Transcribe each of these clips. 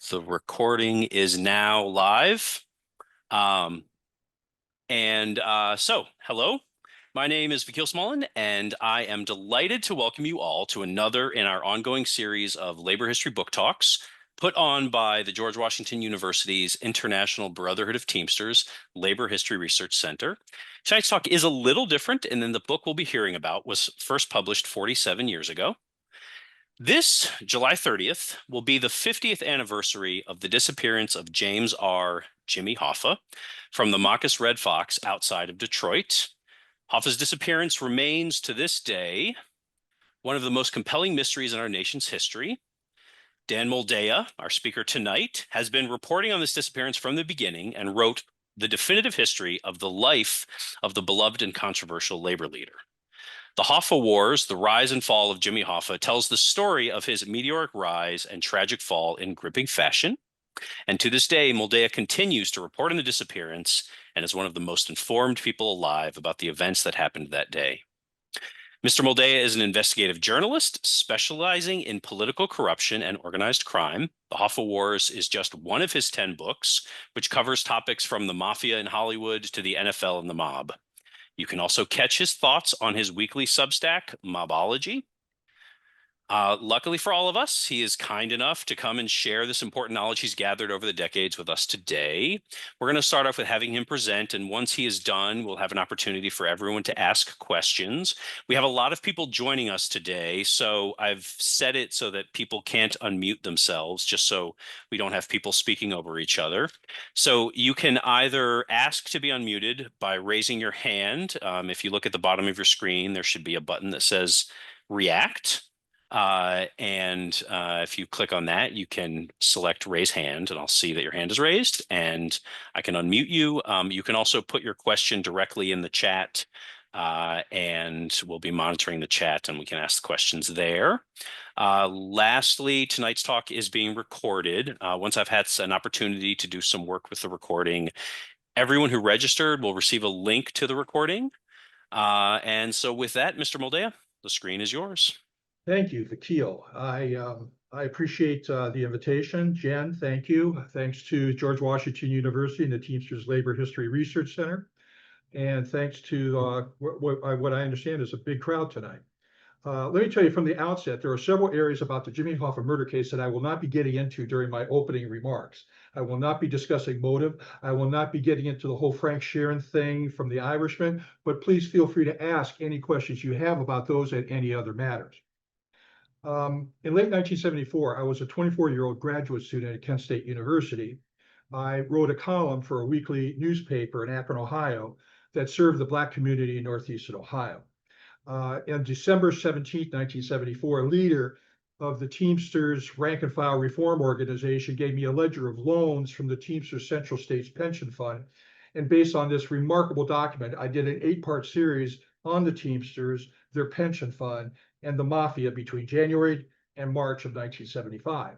The recording is now live. Um, Hello. My name is Vakil Smallen, and I am delighted to welcome you all to another in our ongoing series of labor history book talks put on by the George Washington University's International Brotherhood of Teamsters Labor History Research Center. Tonight's talk is a little different, and then the book we'll be hearing about was first published 47 years ago. This July 30th will be the 50th anniversary of the disappearance of James R. Jimmy Hoffa from the Marcus Red Fox outside of Detroit. Hoffa's disappearance remains to this day one of the most compelling mysteries in our nation's history. Dan Moldea, our speaker tonight, has been reporting on this disappearance from the beginning and wrote the definitive history of the life of the beloved and controversial labor leader. The Hoffa Wars, the rise and fall of Jimmy Hoffa, tells the story of his meteoric rise and tragic fall in gripping fashion. And to this day, Moldea continues to report on the disappearance and is one of the most informed people alive about the events that happened that day. Mr. Moldea is an investigative journalist specializing in political corruption and organized crime. The Hoffa Wars is just one of his 10 books, which covers topics from the mafia in Hollywood to the NFL and the mob. You can also catch his thoughts on his weekly Substack, Mobology. Luckily for all of us, he is kind enough to come and share this important knowledge he's gathered over the decades with us today. We're going to start off with having him present, and once he is done, we'll have an opportunity for everyone to ask questions. We have a lot of people joining us today, so I've set it so that people can't unmute themselves, just so we don't have people speaking over each other. So you can either ask to be unmuted by raising your hand. If you look at the bottom of your screen, there should be a button that says react. If you click on that, you can select raise hand, and I'll see that your hand is raised, and I can unmute you. You can also put your question directly in the chat, and we'll be monitoring the chat, and we can ask questions there. Lastly, tonight's talk is being recorded. Once I've had an opportunity to do some work with the recording, everyone who registered will receive a link to the recording. And so with that, Mr. Moldea, the screen is yours. Thank you, Vakil. I appreciate the invitation. Jen, thank you. Thanks to George Washington University and the Teamsters Labor History Research Center. And thanks to what I understand is a big crowd tonight. Let me tell you from the outset, there are several areas about the Jimmy Hoffa murder case that I will not be getting into during my opening remarks. I will not be discussing motive. I will not be getting into the whole Frank Sheeran thing from The Irishman, but please feel free to ask any questions you have about those and any other matters. In late 1974, I was a 24-year-old graduate student at Kent State University. I wrote a column for a weekly newspaper in Akron, Ohio, that served the Black community in Northeastern Ohio. On December 17, 1974, a leader of the Teamsters Rank and File Reform Organization gave me a ledger of loans from the Teamsters Central States Pension Fund. And based on this remarkable document, I did an 8-part series on the Teamsters, their pension fund, and the mafia between January and March of 1975.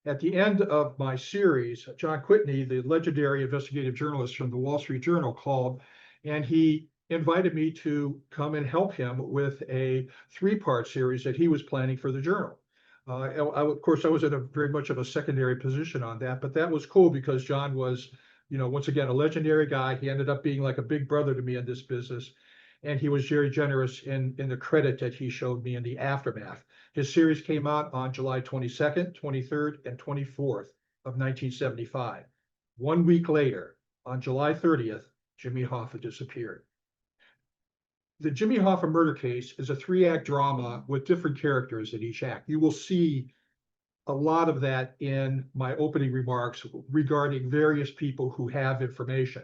At the end of my series, John Whitney, the legendary investigative journalist from the Wall Street Journal, called, and he invited me to come and help him with a 3-part series that he was planning for the Journal. Of course, I was in a very much of a secondary position on that, but that was cool because John was, once again, a legendary guy. He ended up being like a big brother to me in this business. And he was very generous in the credit that he showed me in the aftermath. His series came out on July 22nd, 23rd, and 24th of 1975. 1 week later, on July 30th, Jimmy Hoffa disappeared. The Jimmy Hoffa murder case is a 3-act drama with different characters in each act. You will see a lot of that in my opening remarks regarding various people who have information.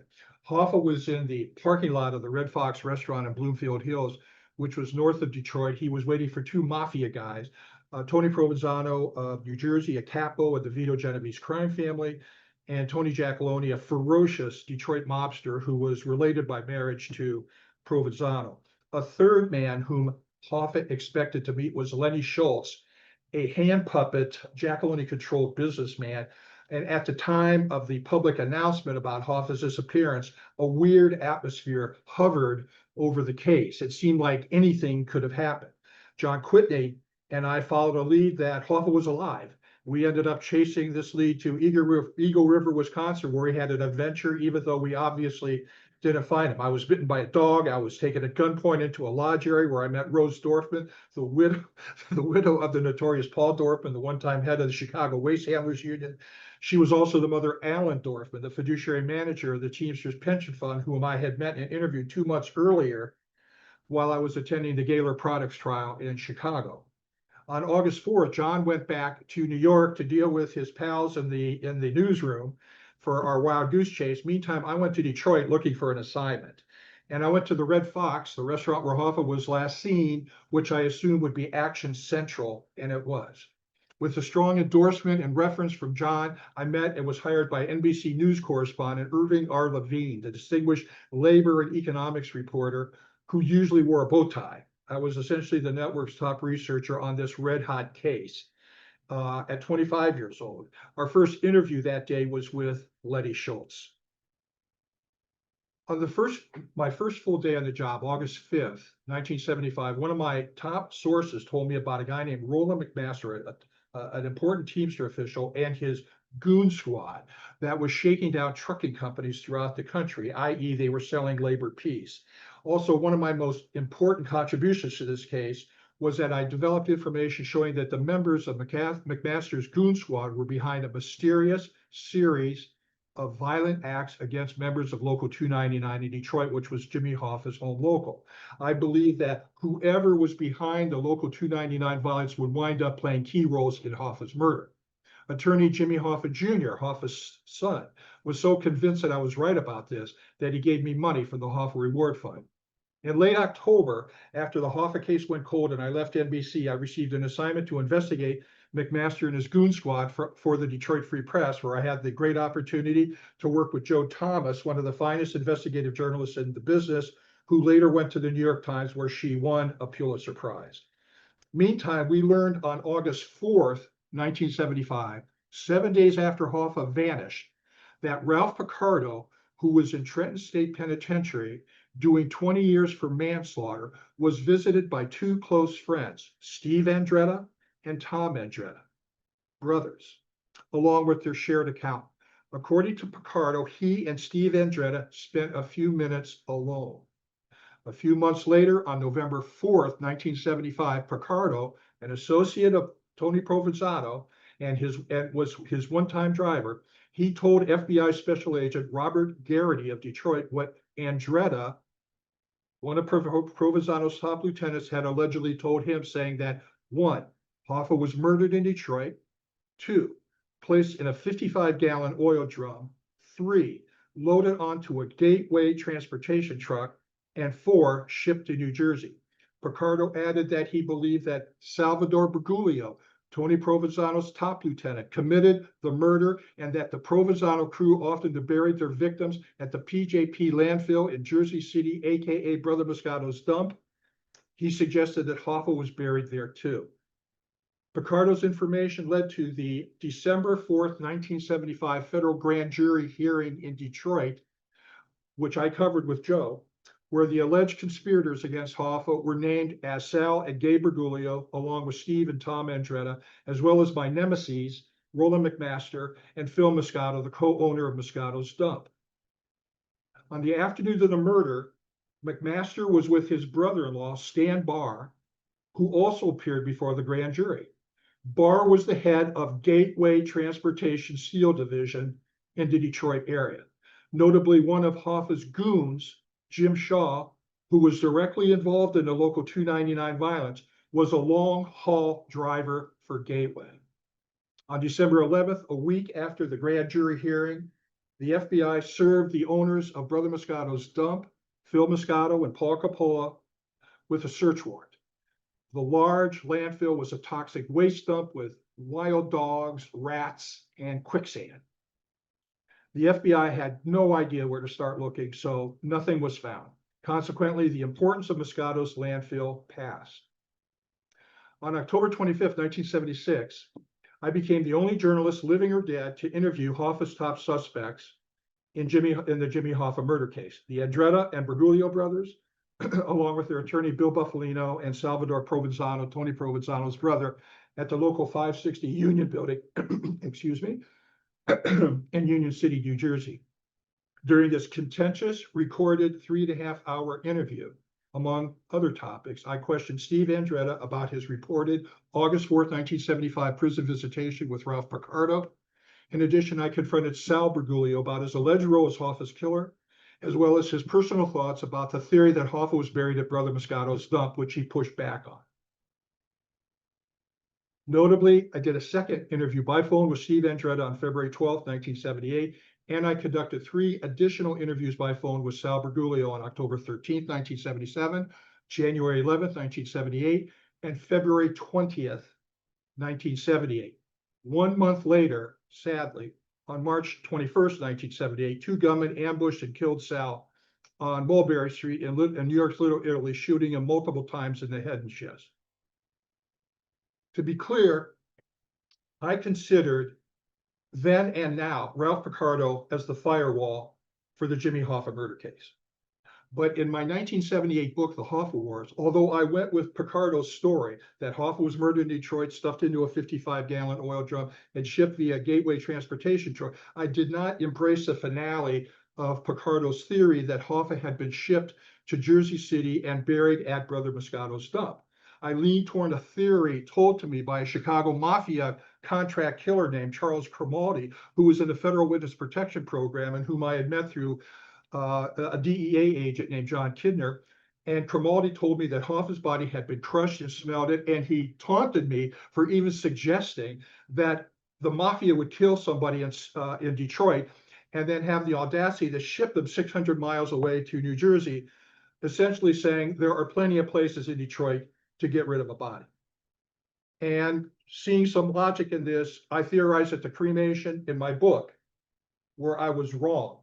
Hoffa was in the parking lot of the Red Fox restaurant in Bloomfield Hills, which was north of Detroit. He was waiting for 2 mafia guys, Tony Provenzano of New Jersey, a capo of the Vito Genovese crime family, and Tony Giacalone, a ferocious Detroit mobster who was related by marriage to Provenzano. A third man whom Hoffa expected to meet was Lenny Schultz, a hand puppet, Giacalone-controlled businessman. And at the time of the public announcement about Hoffa's disappearance, a weird atmosphere hovered over the case. It seemed like anything could have happened. John Whitney and I followed a lead that Hoffa was alive, We ended up chasing this lead to Eagle River, Wisconsin, where he had an adventure, even though we obviously didn't find him. I was bitten by a dog. I was taken at gunpoint into a lodge area where I met Rose Dorfman, the widow, the widow of the notorious Paul Dorfman, the one-time head of the Chicago Waste Handlers Union. She was also the mother of Alan Dorfman, the fiduciary manager of the Teamsters Pension Fund, whom I had met and interviewed 2 months earlier while I was attending the Gaylor Products trial in Chicago. On August 4th, John went back to New York to deal with his pals in the newsroom for our wild goose chase. Meantime, I went to Detroit looking for an assignment. And I went to the Red Fox, the restaurant where Hoffa was last seen, which I assumed would be Action Central, and it was. With a strong endorsement and reference from John, I met and was hired by NBC News correspondent Irving R. Levine, the distinguished labor and economics reporter who usually wore a bow tie. I was essentially the network's top researcher on this red hot case at 25 years old. Our first interview that day was with Letty Schultz. On my first full day on the job, August 5th, 1975, one of my top sources told me about a guy named Roland McMaster, an important Teamster official, and his goon squad that was shaking down trucking companies throughout the country, i.e. they were selling labor peace. Also, one of my most important contributions to this case was that I developed information showing that the members of McMaster's goon squad were behind a mysterious series of violent acts against members of Local 299 in Detroit, which was Jimmy Hoffa's home local. I believe that whoever was behind the Local 299 violence would wind up playing key roles in Hoffa's murder. Attorney Jimmy Hoffa Jr., Hoffa's son, was so convinced that I was right about this that he gave me money from the Hoffa Reward Fund. In late October, after the Hoffa case went cold and I left NBC, I received an assignment to investigate McMaster and his goon squad for the Detroit Free Press, where I had the great opportunity to work with Joe Thomas, one of the finest investigative journalists in the business, who later went to the New York Times, where she won a Pulitzer Prize. Meantime, we learned on August 4th, 1975, 7 days after Hoffa vanished, that Ralph Picardo, who was in Trenton State Penitentiary doing 20 years for manslaughter, was visited by 2 close friends, Steve Andretta and Tom Andretta, brothers, along with their shared accountant. According to Picardo, he and Steve Andretta spent a few minutes alone. A few months later, on November 4th, 1975, Picardo, an associate of Tony Provenzano and was his one-time driver, he told FBI Special Agent Robert Garrity of Detroit what Andretta, one of Provenzano's top lieutenants, had allegedly told him, saying that 1, Hoffa was murdered in Detroit, 2, placed in a 55-gallon oil drum, 3, loaded onto a Gateway transportation truck, and 4, shipped to New Jersey. Picardo added that he believed that Salvador Bergoglio, Tony Provenzano's top lieutenant, committed the murder, and that the Provenzano crew often buried their victims at the PJP landfill in Jersey City, aka Brother Moscato's dump. He suggested that Hoffa was buried there too. Picardo's information led to the December 4th, 1975 federal grand jury hearing in Detroit, which I covered with Joe, where the alleged conspirators against Hoffa were named as Sal and Gabe Bergoglio, along with Steve and Tom Andretta, as well as my nemesis, Roland McMaster, and Phil Moscato, the co-owner of Moscato's dump. On the afternoon of the murder, McMaster was with his brother-in-law, Stan Barr, who also appeared before the grand jury. Barr was the head of Gateway Transportation Steel Division in the Detroit area. Notably, one of Hoffa's goons, Jim Shaw, who was directly involved in the Local 299 violence, was a long-haul driver for Gateway. On December 11th, a week after the grand jury hearing, the FBI served the owners of Brother Moscato's dump, Phil Moscato and Paul Coppola, with a search warrant. The large landfill was a toxic waste dump with wild dogs, rats, and quicksand. The FBI had no idea where to start looking, so nothing was found. Consequently, the importance of Moscato's landfill passed. On October 25th, 1976, I became the only journalist, living or dead, to interview Hoffa's top suspects in the Jimmy Hoffa murder case, the Andretta and Bergoglio brothers, along with their attorney Bill Buffalino and Salvador Provenzano, Tony Provenzano's brother, at the local 560 Union Building, excuse me, in Union City, New Jersey. During this contentious, recorded 3.5-hour interview, among other topics, I questioned Steve Andretta about his reported August 4th, 1975 prison visitation with Ralph Picardo. In addition, I confronted Sal Bergoglio about his alleged role as Hoffa's killer, as well as his personal thoughts about the theory that Hoffa was buried at Brother Moscato's dump, which he pushed back on. Notably, I did a second interview by phone with Steve Andretta on February 12th, 1978, and I conducted 3 additional interviews by phone with Sal Bergoglio on October 13th, 1977, January 11th, 1978, and February 20th, 1978. 1 month later, sadly, on March 21st, 1978, 2 gunmen ambushed and killed Sal on Mulberry Street in New York's Little Italy, shooting him multiple times in the head and chest. To be clear, I considered then and now Ralph Picardo as the firewall for the Jimmy Hoffa murder case. But in my 1978 book, The Hoffa Wars, although I went with Picardo's story that Hoffa was murdered in Detroit, stuffed into a 55-gallon oil drum, and shipped via Gateway transportation truck, I did not embrace the finale of Picardo's theory that Hoffa had been shipped to Jersey City and buried at Brother Moscato's dump. I leaned toward a theory told to me by a Chicago Mafia contract killer named Charles Cromaldi, who was in the Federal Witness Protection Program and whom I had met through a DEA agent named John Kidner. And Cromaldi told me that Hoffa's body had been crushed and smelted, and he taunted me for even suggesting that the Mafia would kill somebody in Detroit and then have the audacity to ship them 600 miles away to New Jersey, essentially saying there are plenty of places in Detroit to get rid of a body. And seeing some logic in this, I theorized that the cremation in my book, where I was wrong.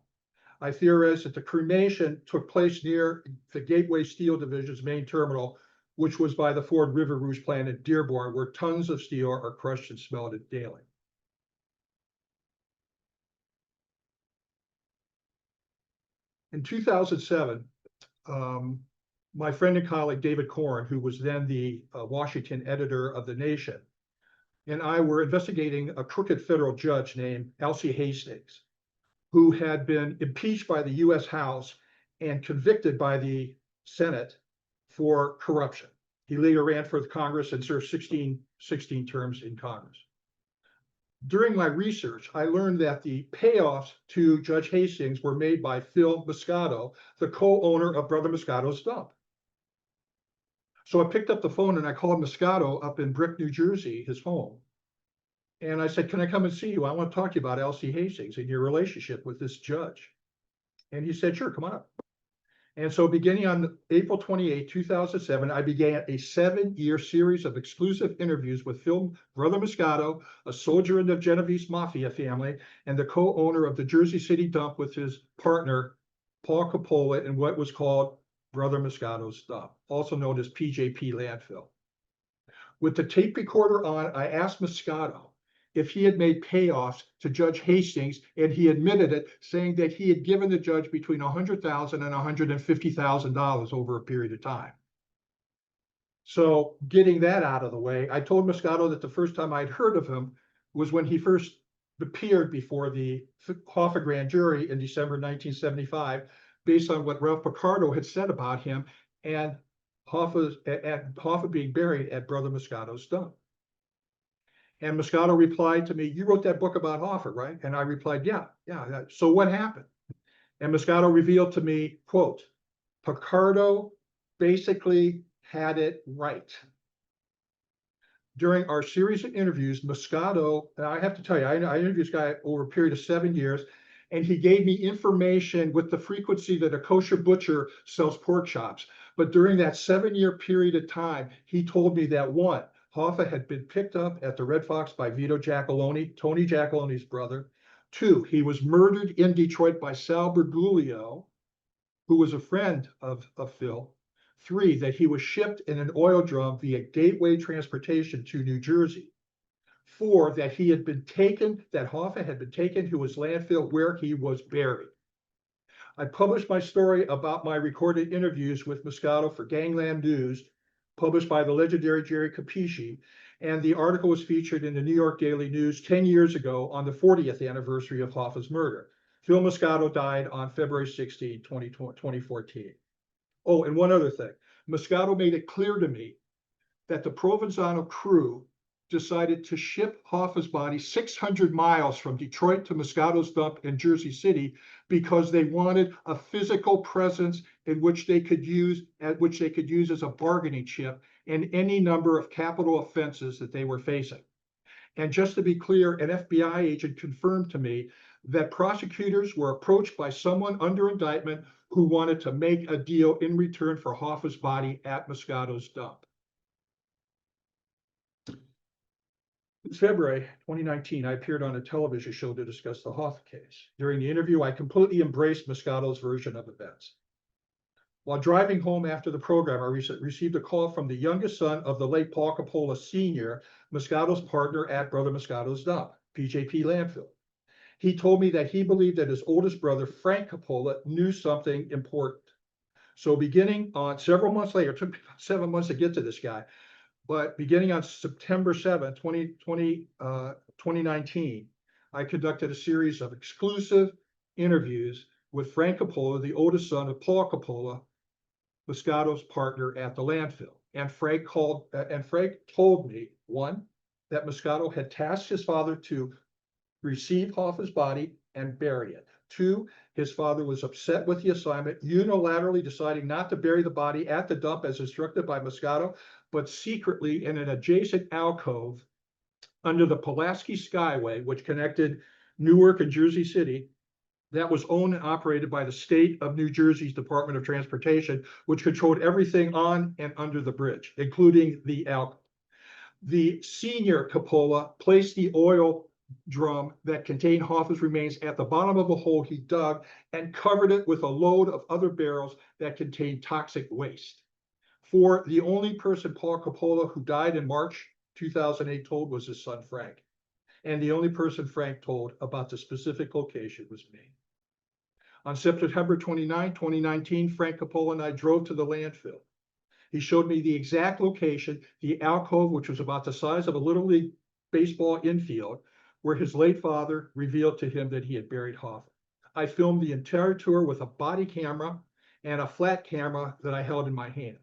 I theorized that the cremation took place near the Gateway Steel Division's main terminal, which was by the Ford River Rouge plant at Dearborn, where tons of steel are crushed and smelted daily. In 2007, my friend and colleague David Corn, who was then the Washington editor of The Nation, and I were investigating a crooked federal judge named Elsie Hastings, who had been impeached by the US House and convicted by the Senate for corruption. He later ran for Congress and served 16 terms in Congress. During my research, I learned that the payoffs to Judge Hastings were made by Phil Moscato, the co-owner of Brother Moscato's dump. So I picked up the phone and I called Moscato up in Brick, New Jersey, his home. And I said, can I come and see you? I want to talk to you about Elsie Hastings and your relationship with this judge. And he said, sure, come on up. And so beginning on April 28, 2007, I began a 7-year series of exclusive interviews with Brother Moscato, a soldier in the Genovese Mafia family, and the co-owner of the Jersey City dump with his partner, Paul Coppola, in what was called Brother Moscato's dump, also known as PJP landfill. With the tape recorder on, I asked Moscato if he had made payoffs to Judge Hastings, and he admitted it, saying that he had given the judge between $100,000 and $150,000 over a period of time. So getting that out of the way, I told Moscato that the first time I'd heard of him was when he first appeared before the Hoffa grand jury in December 1975, based on what Ralph Picardo had said about him and Hoffa being buried at Brother Moscato's dump. And Moscato replied to me, you wrote that book about Hoffa, right? And I replied, yeah. So what happened? And Moscato revealed to me, quote, Picardo basically had it right. During our series of interviews, Moscato, and I have to tell you, I interviewed this guy over a period of 7 years, and he gave me information with the frequency that a kosher butcher sells pork chops. But during that 7-year period of time, he told me that 1, Hoffa had been picked up at the Red Fox by Vito Giacalone, Tony Giacalone's brother. 2, he was murdered in Detroit by Sal Bergoglio, who was a friend of Phil. 3, that he was shipped in an oil drum via Gateway transportation to New Jersey. 4, that he had been taken, that Hoffa had been taken to his landfill where he was buried. I published my story about my recorded interviews with Moscato for Gangland News, published by the legendary Jerry Capisci, And the article was featured in the New York Daily News 10 years ago on the 40th anniversary of Hoffa's murder. Phil Moscato died on February 16, 2014. Oh, and one other thing. Moscato made it clear to me that the Provenzano crew decided to ship Hoffa's body 600 miles from Detroit to Moscato's dump in Jersey City because they wanted a physical presence in which they could use as a bargaining chip in any number of capital offenses that they were facing. And just to be clear, an FBI agent confirmed to me that prosecutors were approached by someone under indictment who wanted to make a deal in return for Hoffa's body at Moscato's dump. In February 2019, I appeared on a television show to discuss the Hoffa case. During the interview, I completely embraced Moscato's version of events. While driving home after the program, I received a call from the youngest son of the late Paul Coppola Sr., Moscato's partner at Brother Moscato's dump, PJP landfill. He told me that he believed that his oldest brother, Frank Coppola, knew something important. So beginning on several months later, it took me 7 months to get to this guy, but beginning on September 7, 2019, I conducted a series of exclusive interviews with Frank Coppola, the oldest son of Paul Coppola, Moscato's partner at the landfill. And Frank told me, one, that Moscato had tasked his father to receive Hoffa's body and bury it. Two, his father was upset with the assignment, unilaterally deciding not to bury the body at the dump as instructed by Moscato, but secretly in an adjacent alcove under the Pulaski Skyway, which connected Newark and Jersey City, that was owned and operated by the state of New Jersey's Department of Transportation, which controlled everything on and under the bridge, including the alcove. The senior Coppola placed the oil drum that contained Hoffa's remains at the bottom of a hole he dug and covered it with a load of other barrels that contained toxic waste. For the only person Paul Coppola, who died in March 2008, told was his son Frank. And the only person Frank told about the specific location was me. On September 29, 2019, Frank Coppola and I drove to the landfill. He showed me the exact location, the alcove, which was about the size of a Little League baseball infield, where his late father revealed to him that he had buried Hoffa. I filmed the entire tour with a body camera and a flat camera that I held in my hand.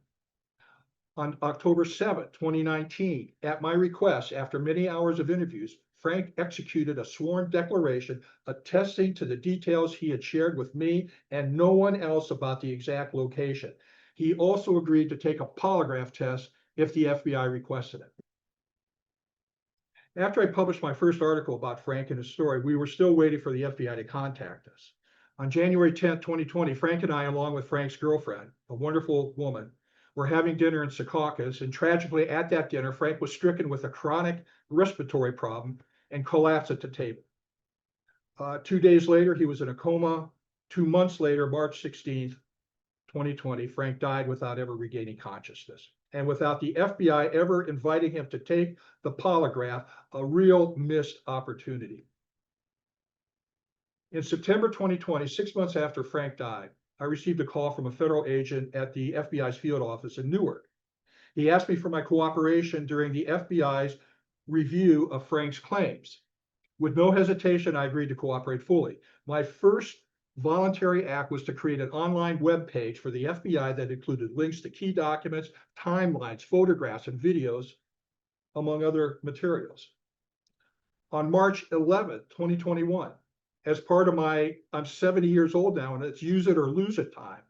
On October 7, 2019, at my request, after many hours of interviews, Frank executed a sworn declaration attesting to the details he had shared with me and no one else about the exact location. He also agreed to take a polygraph test if the FBI requested it. After I published my first article about Frank and his story, we were still waiting for the FBI to contact us. On January 10, 2020, Frank and I, along with Frank's girlfriend, a wonderful woman, were having dinner in Secaucus, and tragically at that dinner, Frank was stricken with a chronic respiratory problem and collapsed at the table. 2 days later, he was in a coma. 2 months later, March 16th, 2020, Frank died without ever regaining consciousness and without the FBI ever inviting him to take the polygraph, a real missed opportunity. In September 2020, 6 months after Frank died, I received a call from a federal agent at the FBI's field office in Newark. He asked me for my cooperation during the FBI's review of Frank's claims. With no hesitation, I agreed to cooperate fully. My first voluntary act was to create an online web page for the FBI that included links to key documents, timelines, photographs, and videos, among other materials. On March 11, 2021, as part of my, I'm 70 years old now, and it's use it or lose it time,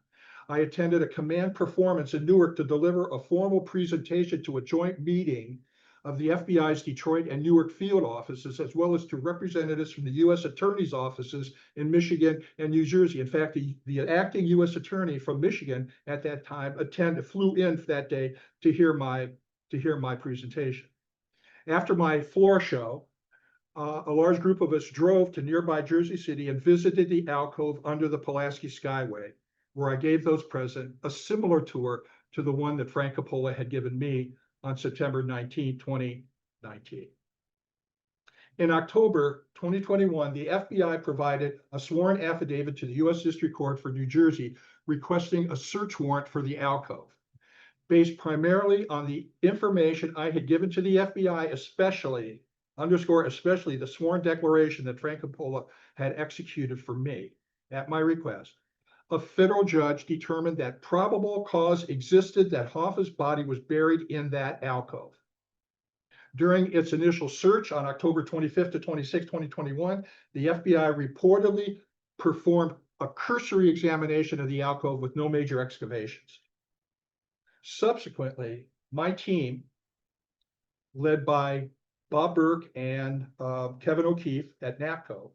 I attended a command performance in Newark to deliver a formal presentation to a joint meeting of the FBI's Detroit and Newark field offices, as well as to representatives from the U.S. Attorney's offices in Michigan and New Jersey. In fact, the acting U.S. Attorney from Michigan at that time flew in that day to hear my presentation. After my floor show, a large group of us drove to nearby Jersey City and visited the alcove under the Pulaski Skyway, where I gave those present a similar tour to the one that Frank Coppola had given me on September 19, 2019. In October 2021, the FBI provided a sworn affidavit to the U.S. District Court for New Jersey requesting a search warrant for the alcove. based primarily on the information I had given to the FBI, especially the sworn declaration that Frank Coppola had executed for me at my request. A federal judge determined that probable cause existed that Hoffa's body was buried in that alcove. During its initial search on October 25th to 26, 2021, the FBI reportedly performed a cursory examination of the alcove with no major excavations. Subsequently, my team, led by Bob Burke and Kevin O'Keefe at NAPCO,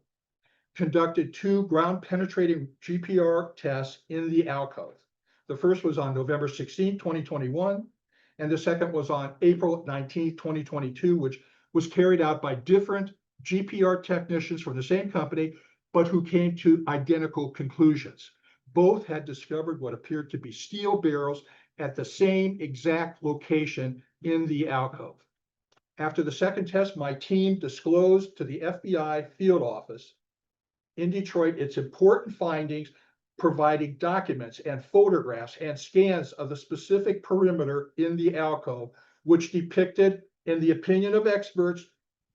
conducted 2 ground-penetrating GPR tests in the alcove. The first was on November 16, 2021, and the second was on April 19, 2022, which was carried out by different GPR technicians from the same company, but who came to identical conclusions. Both had discovered what appeared to be steel barrels at the same exact location in the alcove. After the second test, my team disclosed to the FBI field office in Detroit its important findings, providing documents and photographs and scans of the specific perimeter in the alcove, which depicted, in the opinion of experts,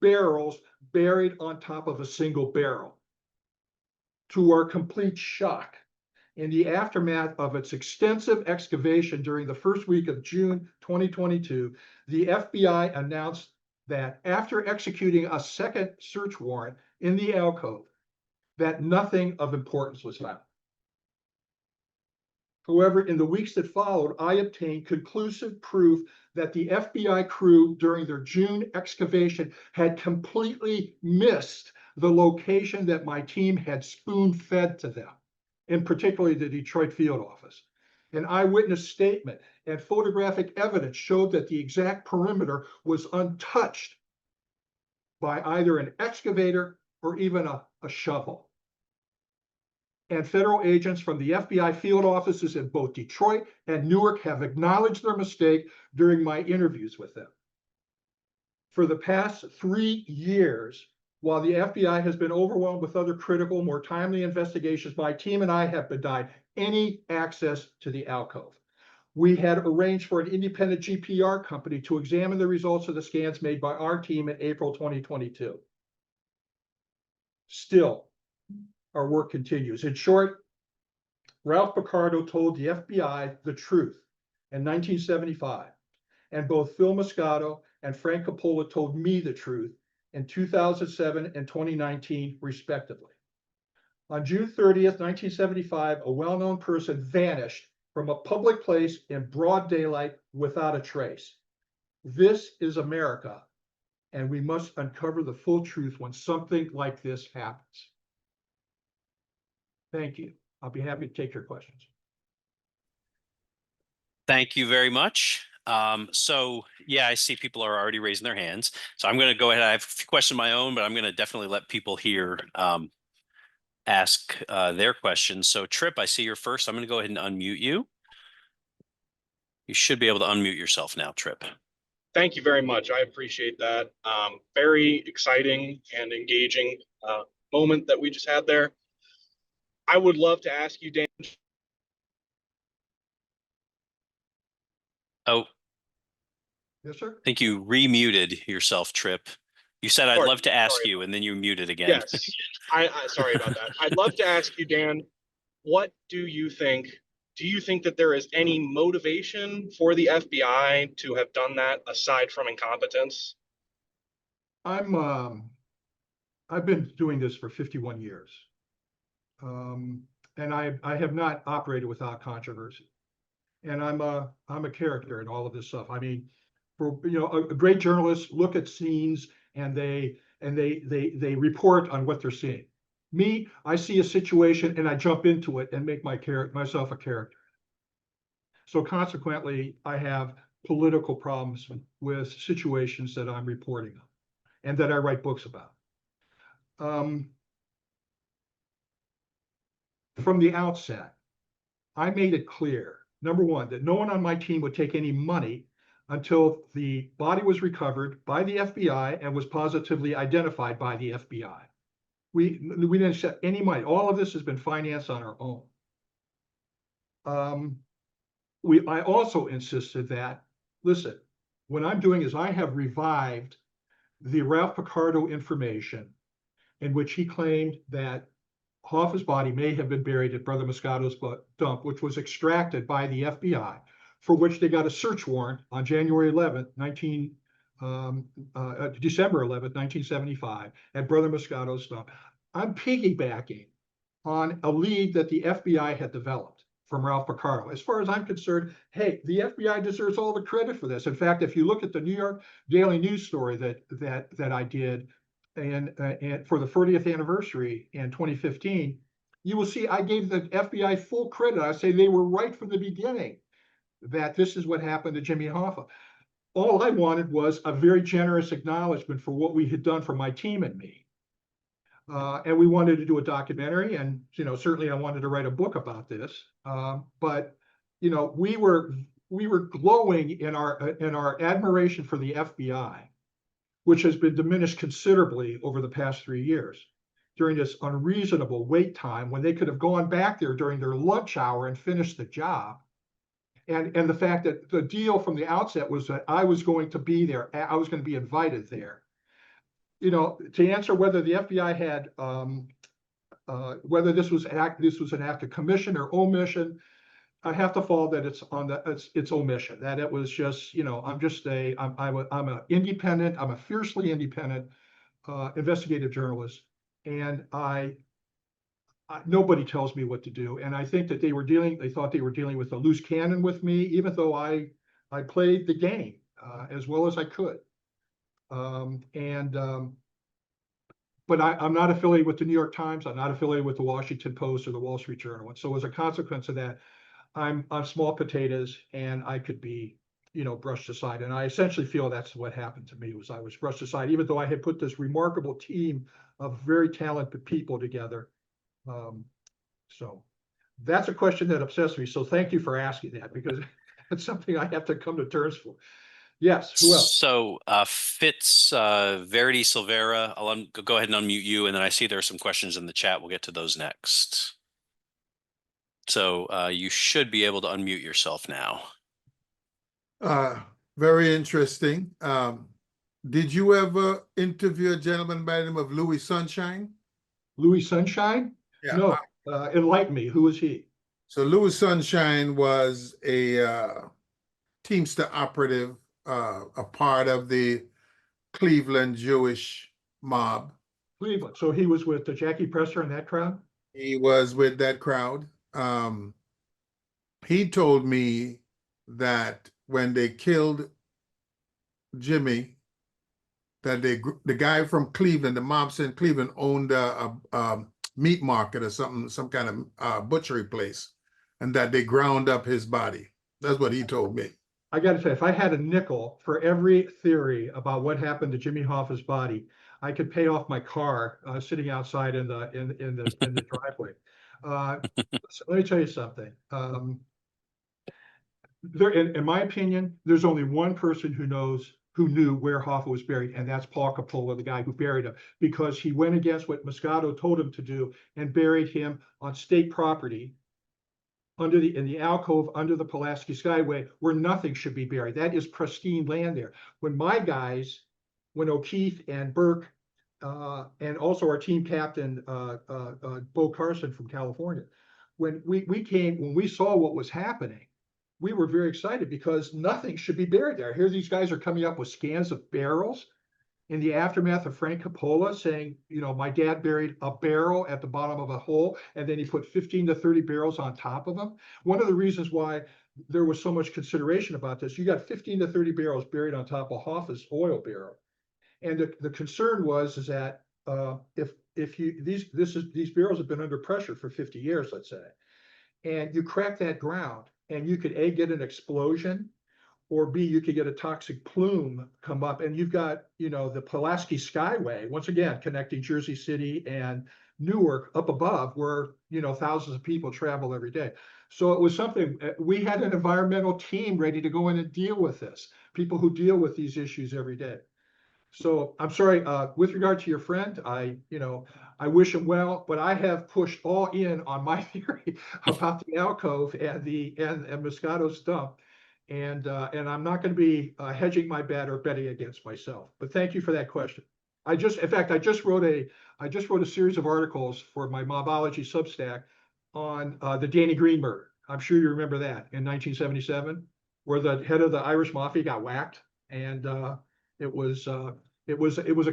barrels buried on top of a single barrel. To our complete shock, in the aftermath of its extensive excavation during the first week of June 2022, the FBI announced that after executing a second search warrant in the alcove, that nothing of importance was found. However, in the weeks that followed, I obtained conclusive proof that the FBI crew during their June excavation had completely missed the location that my team had spoon-fed to them, and particularly the Detroit field office. An eyewitness statement and photographic evidence showed that the exact perimeter was untouched by either an excavator or even a shovel. And federal agents from the FBI field offices in both Detroit and Newark have acknowledged their mistake during my interviews with them. For the past 3 years, while the FBI has been overwhelmed with other critical, more timely investigations, my team and I have denied any access to the alcove. We had arranged for an independent GPR company to examine the results of the scans made by our team in April 2022. Still, our work continues. In short, Ralph Picardo told the FBI the truth in 1975, and both Phil Moscato and Frank Coppola told me the truth in 2007 and 2019, respectively. On June 30th, 1975, a well-known person vanished from a public place in broad daylight without a trace. This is America, and we must uncover the full truth when something like this happens. Thank you. I'll be happy to take your questions. Thank you very much. So yeah, I see people are already raising their hands. So I'm going to go ahead. I have a few questions of my own, but I'm going to definitely let people here ask their questions. So Trip, I see you're first. I'm going to go ahead and unmute you. You should be able to unmute yourself now, Trip. Thank you very much. I appreciate that. Very exciting and engaging moment that we just had there. I would love to ask you, Dan. Oh, Yes, sir. I think you remuted yourself, Trip. You said, I'd love to ask you, and then you muted again. Yes, I sorry about that. I'd love to ask you, Dan, what do you think? Do you think that there is any motivation for the FBI to have done that aside from incompetence? I've been doing this for 51 years. And I have not operated without controversy. And I'm a character in all of this stuff. I mean, a great journalist look at scenes and they report on what they're seeing. Me, I see a situation and I jump into it and make myself a character. So consequently, I have political problems with situations that I'm reporting on and that I write books about. From the outset, I made it clear, number one, that no one on my team would take any money until the body was recovered by the FBI and was positively identified by the FBI. We didn't accept any money. All of this has been financed on our own. I also insisted that, listen, what I'm doing is I have revived the Ralph Picardo information in which he claimed that Hoffa's body may have been buried at Brother Moscato's dump, which was extracted by the FBI, for which they got a search warrant on January 11th, December 11th, 1975, at Brother Moscato's dump. I'm piggybacking on a lead that the FBI had developed from Ralph Picardo. As far as I'm concerned, hey, the FBI deserves all the credit for this. In fact, if you look at the New York Daily News story that I did, and for the 40th anniversary in 2015, you will see I gave the FBI full credit. I say they were right from the beginning that this is what happened to Jimmy Hoffa. All I wanted was a very generous acknowledgement for what we had done for my team and me. And we wanted to do a documentary, and certainly I wanted to write a book about this. But we were glowing in our admiration for the FBI, which has been diminished considerably over the past 3 years during this unreasonable wait time when they could have gone back there during their lunch hour and finished the job. And the fact that the deal from the outset was that I was going to be there, I was going to be invited there. To answer whether the FBI had, whether this was an act of commission or omission, I have to fall that it's omission. That it was just, I'm an independent, I'm a fiercely independent investigative journalist, and nobody tells me what to do. And I think that they thought they were dealing with a loose cannon with me, even though I played the game as well as I could. But I'm not affiliated with the New York Times. I'm not affiliated with the Washington Post or the Wall Street Journal. And so as a consequence of that, I'm small potatoes, and I could be, brushed aside. And I essentially feel that's what happened to me, was I was brushed aside, even though I had put this remarkable team of very talented people together. So that's a question that obsessed me. So thank you for asking that, because it's something I have to come to terms for. Yes, who else? So Fitz Verity Silvera, I'll go ahead and unmute you, and then I see there are some questions in the chat. We'll get to those next. So you should be able to unmute yourself now. Very interesting. Did you ever interview a gentleman by the name of Louis Sunshine? Louis Sunshine? Yeah. No, enlighten me. Who is he? So Louis Sunshine was a Teamster operative, a part of the Cleveland Jewish mob. Cleveland. So he was with Jackie Presser and that crowd? He was with that crowd. He told me that when they killed Jimmy, that the guy from Cleveland, the mobster in Cleveland, owned a meat market or something, some kind of butchery place, and that they ground up his body. That's what he told me. I got to say, if I had a nickel for every theory about what happened to Jimmy Hoffa's body, I could pay off my car sitting outside in the driveway. So let me tell you something. In my opinion, there's only one person who knew where Hoffa was buried, and that's Paul Coppola, the guy who buried him, because he went against what Moscato told him to do and buried him on state property in the alcove under the Pulaski Skyway, where nothing should be buried. That is pristine land there. When O'Keefe and Burke, and also our team captain, Bo Carson from California, when we saw what was happening, we were very excited because nothing should be buried there. Here these guys are coming up with scans of barrels in the aftermath of Frank Coppola saying, my dad buried a barrel at the bottom of a hole, and then he put 15 to 30 barrels on top of them. One of the reasons why there was so much consideration about this, you got 15 to 30 barrels buried on top of Hoffa's oil barrel. And the concern was that these barrels have been under pressure for 50 years, let's say, and you crack that ground, and you could A, get an explosion, or B, you could get a toxic plume come up, and you've got, the Pulaski Skyway, once again, connecting Jersey City and Newark up above, where, thousands of people travel every day. So it was something, we had an environmental team ready to go in and deal with this, people who deal with these issues every day. So I'm sorry, with regard to your friend, I wish him well, but I have pushed all in on my theory about the alcove and and Moscato's dump. And I'm not going to be hedging my bet or betting against myself. But thank you for that question. In fact, I just wrote a series of articles for my Mobology Substack on the Danny Green murder. I'm sure you remember that in 1977, where the head of the Irish Mafia got whacked, and it was a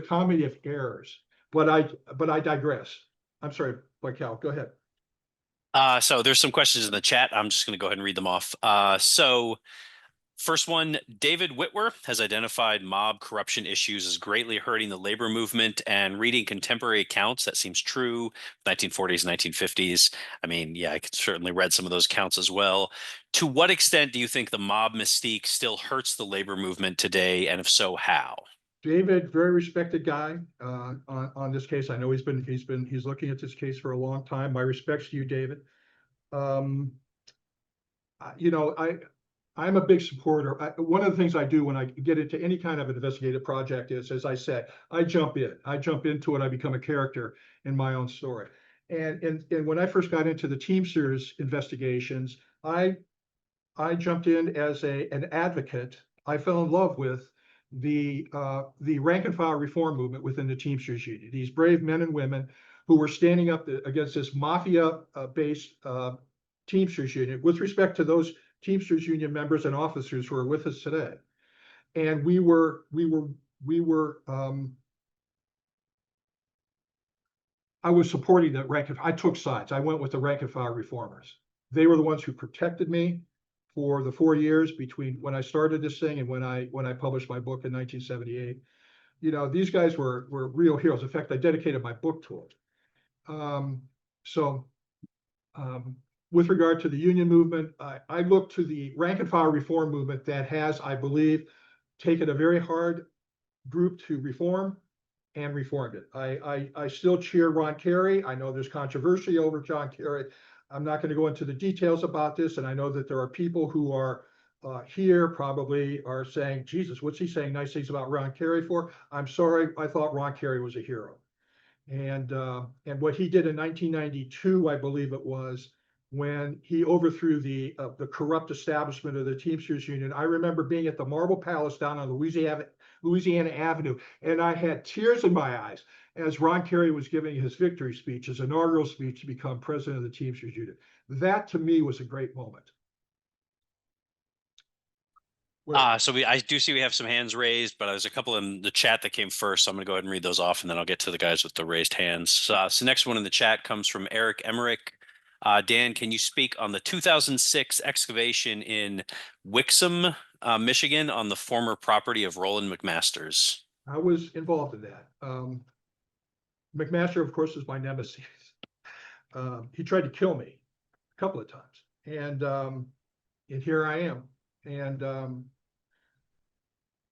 comedy of errors. But I digress. I'm sorry, Vakil, go ahead. So there's some questions in the chat. I'm just going to go ahead and read them off. So first one, David Whitwer has identified mob corruption issues as greatly hurting the labor movement, and reading contemporary accounts, that seems true. 1940s, 1950s. I mean, yeah, I could certainly read some of those accounts as well. To what extent do you think the mob mystique still hurts the labor movement today, and if so, how? David, very respected guy on this case. I know he's looking at this case for a long time. My respects to you, David. You know, I'm a big supporter. One of the things I do when I get into any kind of an investigative project is, as I said, I jump in. I jump into it. I become a character in my own story. And when I first got into the Teamsters investigations, I jumped in as an advocate. I fell in love with the rank and file reform movement within the Teamsters Union. These brave men and women who were standing up against this mafia-based Teamsters Union, with respect to those Teamsters Union members and officers who are with us today. And I was supporting that I took sides. I went with the rank and file reformers. They were the ones who protected me for the 4 years between when I started this thing and when I published my book in 1978. You know, these guys were real heroes. In fact, I dedicated my book to it. With regard to the union movement, I look to the rank and file reform movement that has, I believe, taken a very hard group to reform and reformed it. I still cheer Ron Carey. I know there's controversy over John Kerry. I'm not going to go into the details about this, and I know that there are people who are here probably are saying, Jesus, what's he saying nice things about Ron Carey for? I'm sorry, I thought Ron Carey was a hero. And what he did in 1992, I believe it was, when he overthrew the corrupt establishment of the Teamsters Union. I remember being at the Marble Palace down on Louisiana Avenue, and I had tears in my eyes as Ron Carey was giving his victory speech, his inaugural speech to become president of the Teamsters Union. That to me was a great moment. I do see we have some hands raised, but there's a couple in the chat that came first. So I'm going to go ahead and read those off, and then I'll get to the guys with the raised hands. So next one in the chat comes from Eric Emmerich. Dan, can you speak on the 2006 excavation in Wixom, Michigan, on the former property of Roland McMasters? I was involved in that. McMaster, of course, is my nemesis. He tried to kill me a couple of times, and here I am. And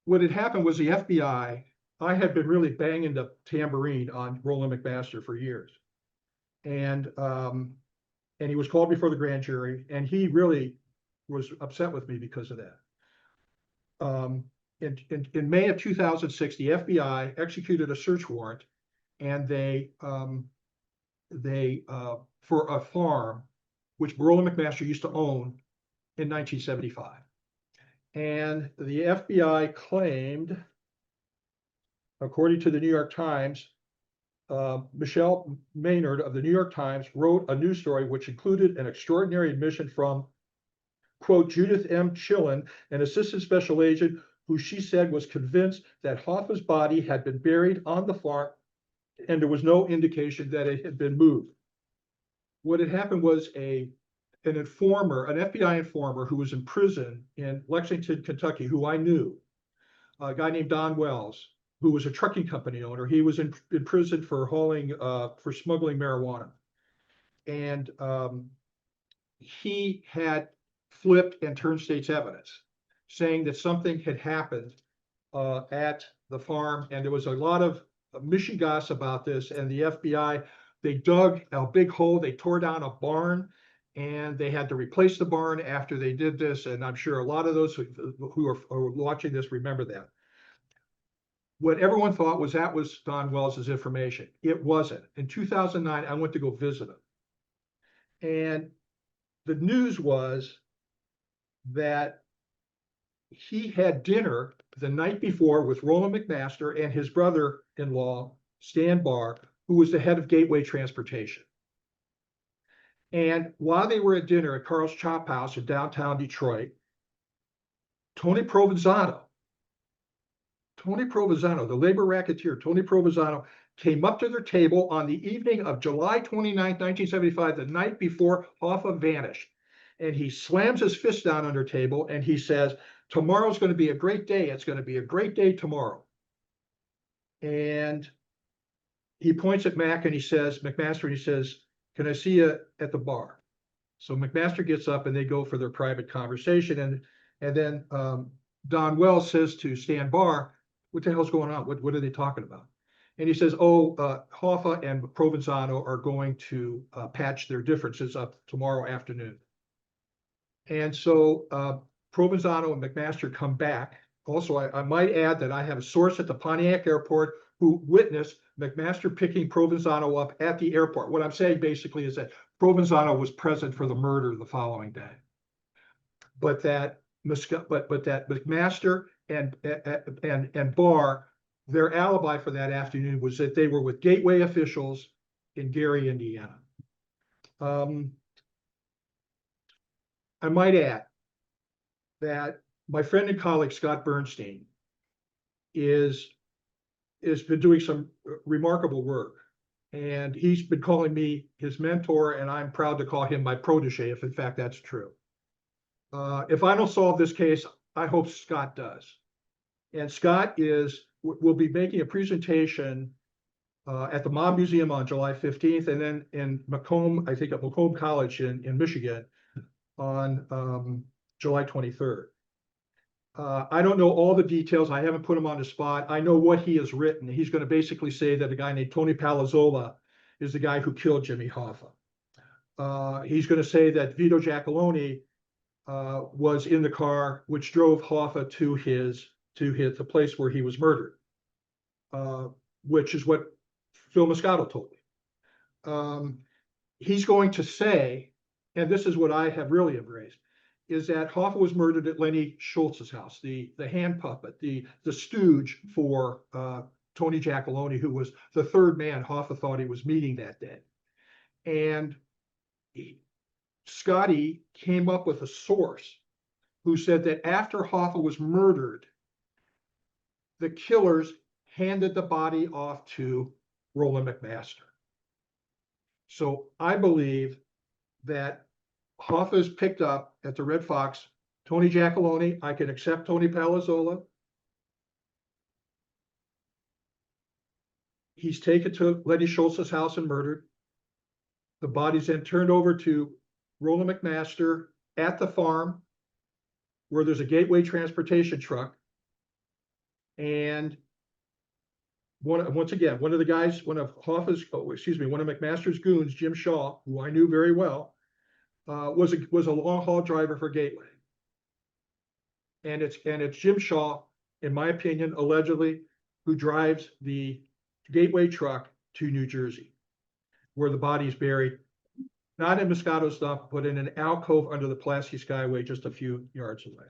what had happened was the FBI, I had been really banging the tambourine on Roland McMaster for years. And he was called before the grand jury, and he really was upset with me because of that. In May of 2006, the FBI executed a search warrant, and they for a farm which Roland McMaster used to own in 1975. And the FBI claimed, according to the New York Times, Michelle Maynard of the New York Times wrote a news story which included an extraordinary admission from, quote, Judith M. Chillen, an assistant special agent who she said was convinced that Hoffa's body had been buried on the farm and there was no indication that it had been moved. What had happened was an FBI informer who was in prison in Lexington, Kentucky, who I knew, a guy named Don Wells, who was a trucking company owner. He was in prison for smuggling marijuana. And he had flipped and turned state's evidence, saying that something had happened at the farm. And there was a lot of mishigas about this. And the FBI, they dug a big hole, they tore down a barn, and they had to replace the barn after they did this. And I'm sure a lot of those who are watching this remember that. what everyone thought was that was Don Wells's information. It wasn't. In 2009, I went to go visit him. And the news was that he had dinner the night before with Roland McMaster and his brother-in-law, Stan Barr, who was the head of Gateway Transportation. And while they were at dinner at Carl's Chop House in downtown Detroit, Tony Provenzano, the labor racketeer, Tony Provenzano, came up to their table on the evening of July 29, 1975, the night before Hoffa vanished. And he slams his fist down on their table and he says, tomorrow's going to be a great day. It's going to be a great day tomorrow. And he points at Mac and he says, McMaster, and he says, can I see you at the bar? So McMaster gets up and they go for their private conversation. And then Don Wells says to Stan Barr, what the hell's going on? What are they talking about? And he says, oh, Hoffa and Provenzano are going to patch their differences up tomorrow afternoon. And so Provenzano and McMaster come back. Also, I might add that I have a source at the Pontiac airport who witnessed McMaster picking Provenzano up at the airport. What I'm saying basically is that Provenzano was present for the murder the following day. But that McMaster and Barr, their alibi for that afternoon was that they were with Gateway officials in Gary, Indiana. I might add that my friend and colleague Scott Bernstein has been doing some remarkable work, and he's been calling me his mentor, and I'm proud to call him my protege, if in fact that's true. If I don't solve this case, I hope Scott does. And Scott will be making a presentation at the Mob Museum on July 15th, and then in Macomb, I think at Macomb College in Michigan on July 23rd. I don't know all the details. I haven't put him on the spot. I know what he has written. He's going to basically say that a guy named Tony Palazzola is the guy who killed Jimmy Hoffa. He's going to say that Vito Giacalone was in the car which drove Hoffa to the place where he was murdered, which is what Phil Moscato told me. He's going to say, and this is what I have really embraced, is that Hoffa was murdered at Lenny Schultz's house, the hand puppet, the stooge for Tony Giacalone, who was the third man Hoffa thought he was meeting that day. And Scotty came up with a source who said that after Hoffa was murdered, the killers handed the body off to Roland McMaster. So I believe that Hoffa is picked up at the Red Fox. Tony Giacalone, I can accept Tony Palazzola. He's taken to Lenny Schultz's house and murdered. The body's then turned over to Roland McMaster at the farm where there's a Gateway transportation truck. And once again, one of McMaster's goons, Jim Shaw, who I knew very well, was a long haul driver for Gateway. And it's Jim Shaw, in my opinion, allegedly, who drives the Gateway truck to New Jersey, where the body is buried, not in Moscato's dump, but in an alcove under the Pulaski Skyway, just a few yards away.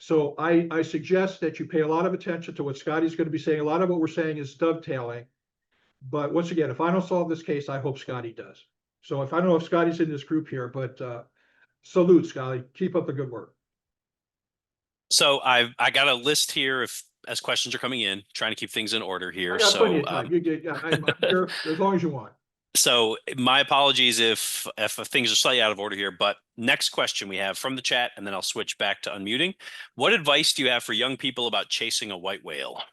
So I suggest that you pay a lot of attention to what Scotty's going to be saying. A lot of what we're saying is dovetailing. But once again, if I don't solve this case, I hope Scotty does. So if I don't know if Scotty's in this group here, but salute, Scotty. Keep up the good work. So I got a list here as questions are coming in, trying to keep things in order here. I got So plenty of time. I'm here as long as you want. So my apologies if things are slightly out of order here, but next question we have from the chat, and then I'll switch back to unmuting. What advice do you have for young people about chasing a white whale?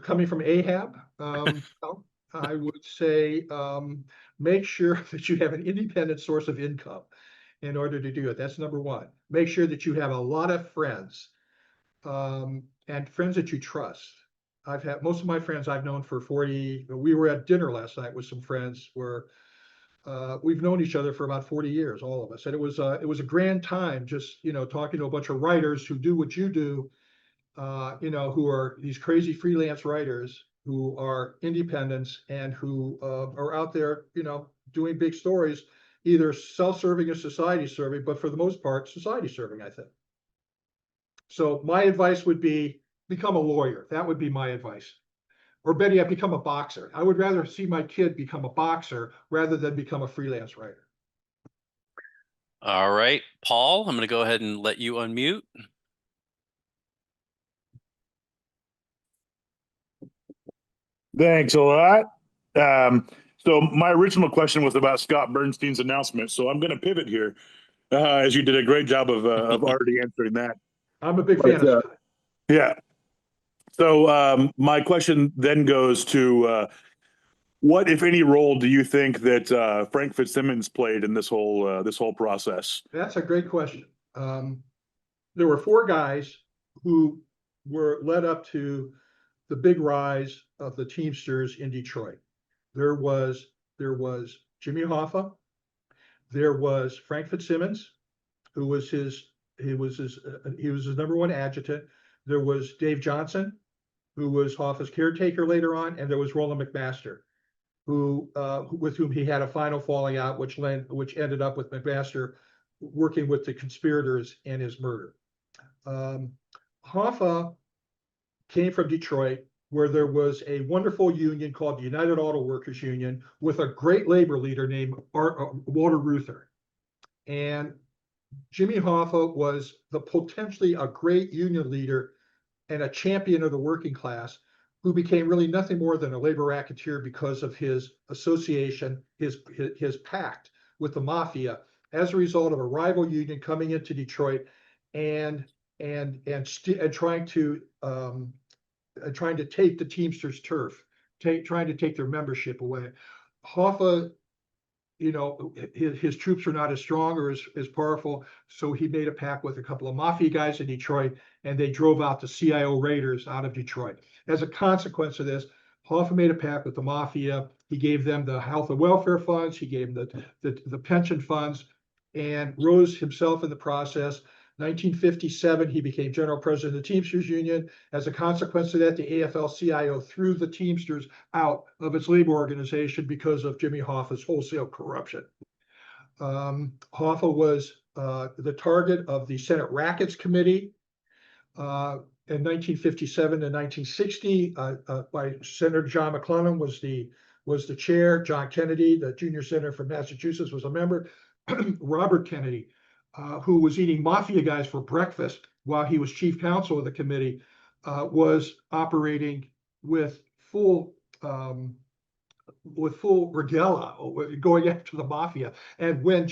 Coming from Ahab, I would say make sure that you have an independent source of income in order to do it. That's number one. Make sure that you have a lot of friends and friends that you trust. I've had most of my friends I've known for 40. We were at dinner last night with some friends where we've known each other for about 40 years, all of us. And it was a grand time just, talking to a bunch of writers who do what you do who are these crazy freelance writers who are independents and who are out there, doing big stories, either self-serving or society-serving, but for the most part, society-serving, I think. So my advice would be become a lawyer. That would be my advice. Or better yet, become a boxer. I would rather see my kid become a boxer rather than become a freelance writer. All right, Paul, I'm going to go ahead and let you unmute. Thanks a lot. So my original question was about Scott Bernstein's announcement. So I'm going to pivot here, as you did a great job of already answering that. I'm a big fan of Scott. Yeah. So my question then goes to what, if any, role do you think that Frank Fitzsimmons played in this whole process? That's a great question. There were four guys who were led up to the big rise of the Teamsters in Detroit. There was Jimmy Hoffa. There was Frank Fitzsimmons, who was his number one adjutant. There was Dave Johnson, who was Hoffa's caretaker later on, and there was Roland McMaster, with whom he had a final falling out, which ended up with McMaster working with the conspirators in his murder. Hoffa came from Detroit, where there was a wonderful union called the United Auto Workers Union with a great labor leader named Walter Reuther. And Jimmy Hoffa was potentially a great union leader and a champion of the working class, who became really nothing more than a labor racketeer because of his association, his pact with the mafia as a result of a rival union coming into Detroit and trying to take the Teamsters turf, trying to take their membership away. Hoffa, his troops are not as strong or as powerful, so he made a pact with a couple of mafia guys in Detroit, and they drove out the CIO raiders out of Detroit. As a consequence of this, Hoffa made a pact with the mafia. He gave them the health and welfare funds. He gave them the pension funds, and rose himself in the process. 1957, he became general president of the Teamsters Union. As a consequence of that, the AFL-CIO threw the Teamsters out of its labor organization because of Jimmy Hoffa's wholesale corruption. Hoffa was the target of the Senate Rackets Committee in 1957 and 1960 by Senator John McClellan was the chair. John Kennedy, the junior senator from Massachusetts, was a member. Robert Kennedy, who was eating mafia guys for breakfast while he was chief counsel of the committee, was operating with full regalia, going after the mafia. And when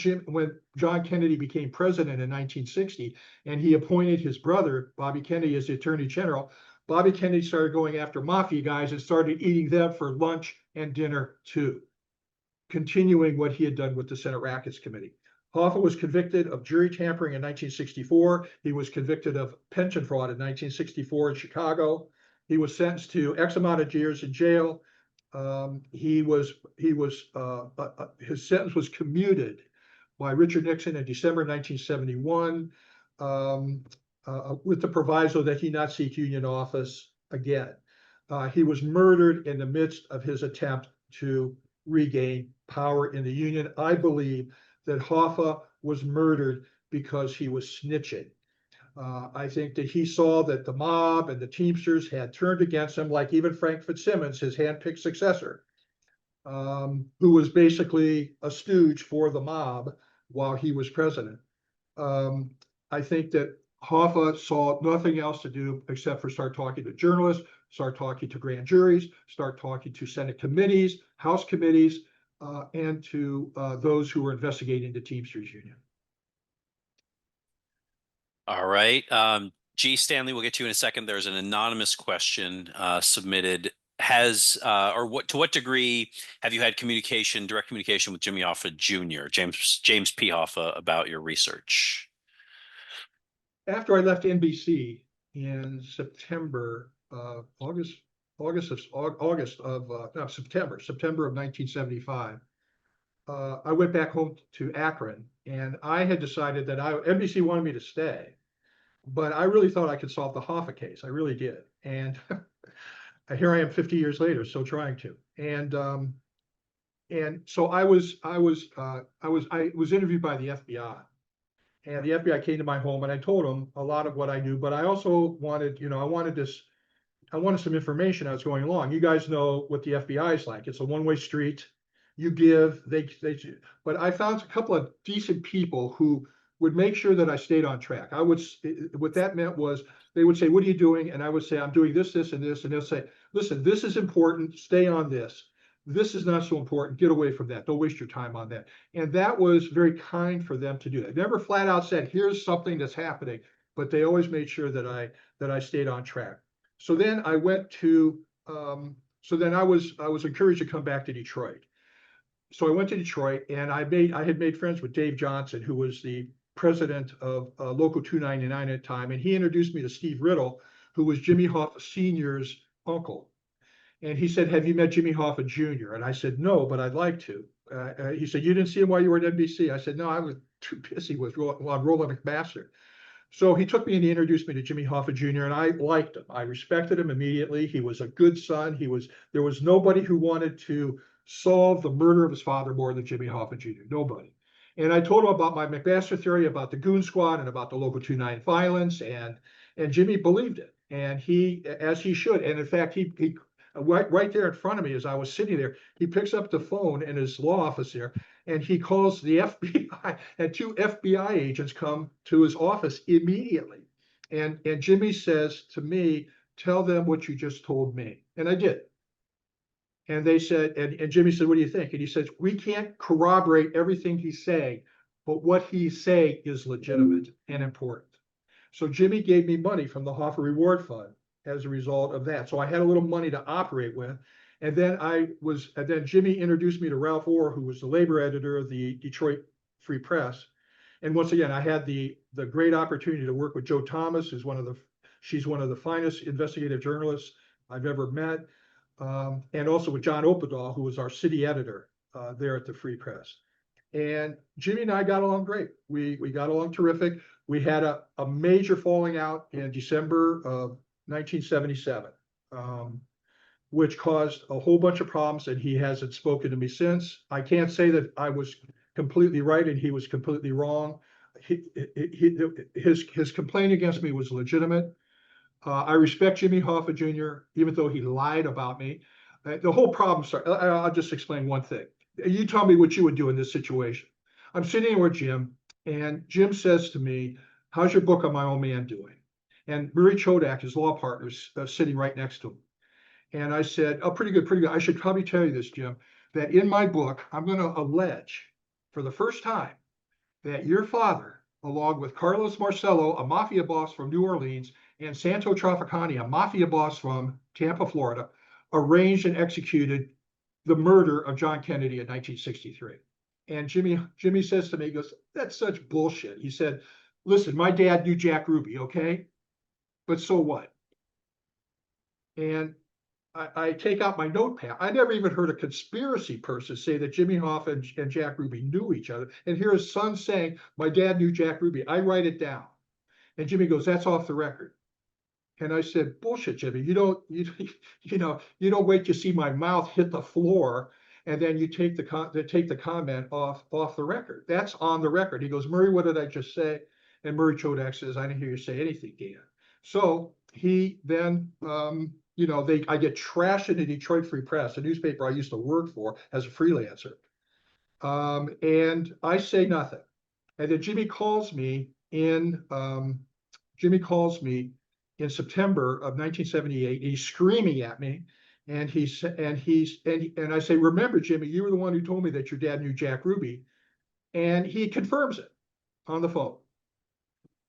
John Kennedy became president in 1960, and he appointed his brother Bobby Kennedy as the Attorney General, Bobby Kennedy started going after mafia guys and started eating them for lunch and dinner too, continuing what he had done with the Senate Rackets Committee. Hoffa was convicted of jury tampering in 1964. He was convicted of pension fraud in 1964 in Chicago. He was sentenced to X amount of years in jail. His sentence was commuted by Richard Nixon in December 1971, with the proviso that he not seek union office again. He was murdered in the midst of his attempt to regain power in the union. I believe that Hoffa was murdered because he was snitching. I think that he saw that the mob and the Teamsters had turned against him, like even Frank Fitzsimmons, his handpicked successor, who was basically a stooge for the mob while he was president. I think that Hoffa saw nothing else to do except for start talking to journalists, start talking to grand juries, start talking to Senate committees, House committees, and to those who were investigating the Teamsters Union. All right. G. Stanley, we'll get to you in a second. There's an anonymous question submitted. To what degree have you had direct communication with Jimmy Hoffa Jr., James P. Hoffa, about your research? After I left NBC in September of 1975, I went back home to Akron, and I had decided that NBC wanted me to stay. but I really thought I could solve the Hoffa case. I really did. And here I am 50 years later, still trying to. And so I was interviewed by the FBI. And the FBI came to my home and I told them a lot of what I knew, but I also wanted, I wanted some information as going along. You guys know what the FBI is like. It's a one-way street. You give, but I found a couple of decent people who would make sure that I stayed on track. What that meant was they would say, what are you doing? And I would say, I'm doing this, this, and this. And they'll say, listen, this is important. Stay on this. This is not so important. Get away from that. Don't waste your time on that. And that was very kind for them to do that. Never flat out said, here's something that's happening, but they always made sure that I stayed on track. So then I went to, so then I was encouraged to come back to Detroit. So I went to Detroit and I had made friends with Dave Johnson, who was the president of Local 299 at the time. And he introduced me to Steve Riddle, who was Jimmy Hoffa Sr.'s uncle. And he said, have you met Jimmy Hoffa Jr.? And I said, no, but I'd like to. He said, you didn't see him while you were at NBC? I said, no, I was too busy with Roland McMaster. So he took me and he introduced me to Jimmy Hoffa Jr. and I liked him. I respected him immediately. He was a good son. There was nobody who wanted to solve the murder of his father more than Jimmy Hoffa Jr. Nobody. And I told him about my McMaster theory, about the Goon Squad and about the Local 29 violence. And Jimmy believed it. And he, as he should. And in fact, he right there in front of me as I was sitting there, he picks up the phone in his law office there and he calls the FBI, and 2 FBI agents come to his office immediately. And Jimmy says to me, tell them what you just told me. And I did. And they said, and Jimmy said, what do you think? And he says, we can't corroborate everything he's saying, but what he's saying is legitimate and important. So Jimmy gave me money from the Hoffa Reward Fund as a result of that. So I had a little money to operate with. And then Jimmy introduced me to Ralph Orr, who was the labor editor of the Detroit Free Press. And once again, I had the great opportunity to work with Jo Thomas, she's one of the finest investigative journalists I've ever met. And also with John Opadahl, who was our city editor there at the Free Press. And Jimmy and I got along great. We got along terrific. We had a major falling out in December of 1977, which caused a whole bunch of problems, and he hasn't spoken to me since. I can't say that I was completely right and he was completely wrong. His complaint against me was legitimate. I respect Jimmy Hoffa Jr., even though he lied about me. The whole problem started. I'll just explain one thing. You tell me what you would do in this situation. I'm sitting with Jim, and Jim says to me, how's your book on my old man doing? And Murray Chodak, his law partner, is sitting right next to him. And I said, oh, pretty good, pretty good. I should probably tell you this, Jim, that in my book, I'm going to allege for the first time that your father, along with Carlos Marcello, a mafia boss from New Orleans, and Santo Trafficani, a mafia boss from Tampa, Florida, arranged and executed the murder of John Kennedy in 1963. And Jimmy says to me, he goes, that's such bullshit. He said, listen, my dad knew Jack Ruby, okay? But so what? And I take out my notepad. I never even heard a conspiracy person say that Jimmy Hoffa and Jack Ruby knew each other. And here his son saying, my dad knew Jack Ruby. I write it down. And Jimmy goes, that's off the record. And I said, bullshit, Jimmy. You don't wait to see my mouth hit the floor and then you take the comment off the record. That's on the record. He goes, Murray, what did I just say? And Murray Chodak says, I didn't hear you say anything, Dan. So he then, I get trashed in the Detroit Free Press, a newspaper I used to work for as a freelancer. And I say nothing. And then Jimmy calls me in September of 1978. He's screaming at me. And I say, remember, Jimmy, you were the one who told me that your dad knew Jack Ruby. And he confirms it on the phone.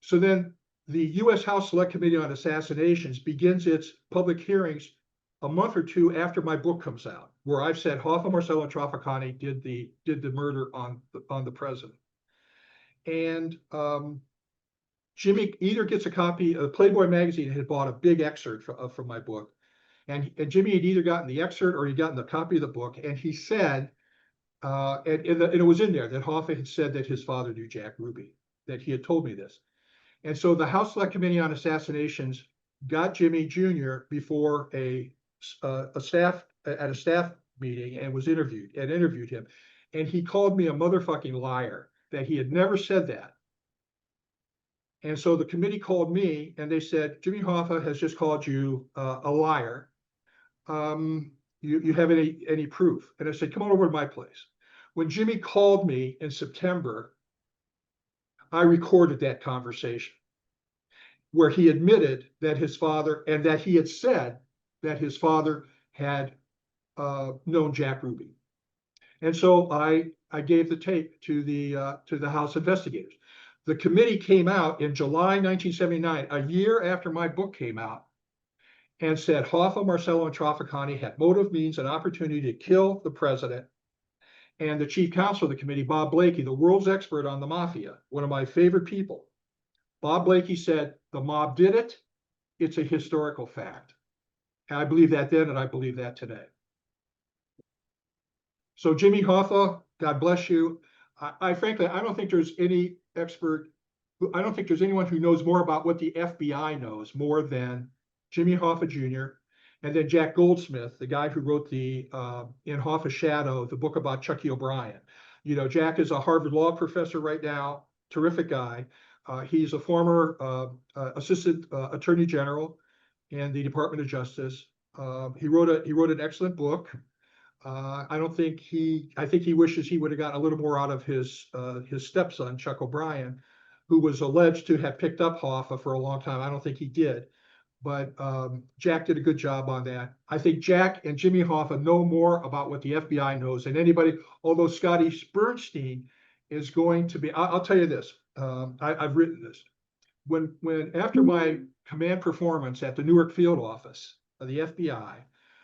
So then the U.S. House Select Committee on Assassinations begins its public hearings a month or two after my book comes out, where I've said Hoffa, Marcello, and Trafficani did the murder on the president. And Jimmy either gets a copy of Playboy magazine had bought a big excerpt from my book, and Jimmy had either gotten the excerpt or he'd gotten the copy of the book, and he said, and it was in there that Hoffa had said that his father knew Jack Ruby, that he had told me this. And so the House Select Committee on Assassinations got Jimmy Jr. before a staff meeting and interviewed him. And he called me a motherfucking liar, that he had never said that. And so the committee called me and they said, Jimmy Hoffa has just called you a liar. You have any proof? And I said, come on over to my place. When Jimmy called me in September, I recorded that conversation where he admitted that his father, and that he had said that his father had known Jack Ruby. And so I gave the tape to the House investigators. The committee came out in July 1979, a year after my book came out, and said Hoffa, Marcello, and Trafficani had motive, means, and opportunity to kill the president. And the chief counsel of the committee, Bob Blakey, the world's expert on the mafia, one of my favorite people, Bob Blakey said, the mob did it. It's a historical fact. And I believe that then, and I believe that today. So Jimmy Hoffa, God bless you. I frankly, I don't think there's any expert, I don't think there's anyone who knows more about what the FBI knows more than Jimmy Hoffa Jr. and then Jack Goldsmith, the guy who wrote the In Hoffa's Shadow, the book about Chucky O'Brien. You know, Jack is a Harvard law professor right now, terrific guy. He's a former assistant attorney general in the Department of Justice. He wrote an excellent book. I think he wishes he would have gotten a little more out of his stepson, Chuck O'Brien, who was alleged to have picked up Hoffa for a long time. I don't think he did, but Jack did a good job on that. I think Jack and Jimmy Hoffa know more about what the FBI knows than anybody, although Scotty Bernstein is going to be, I'll tell you this, I've written this. When after my command performance at the Newark field office of the FBI,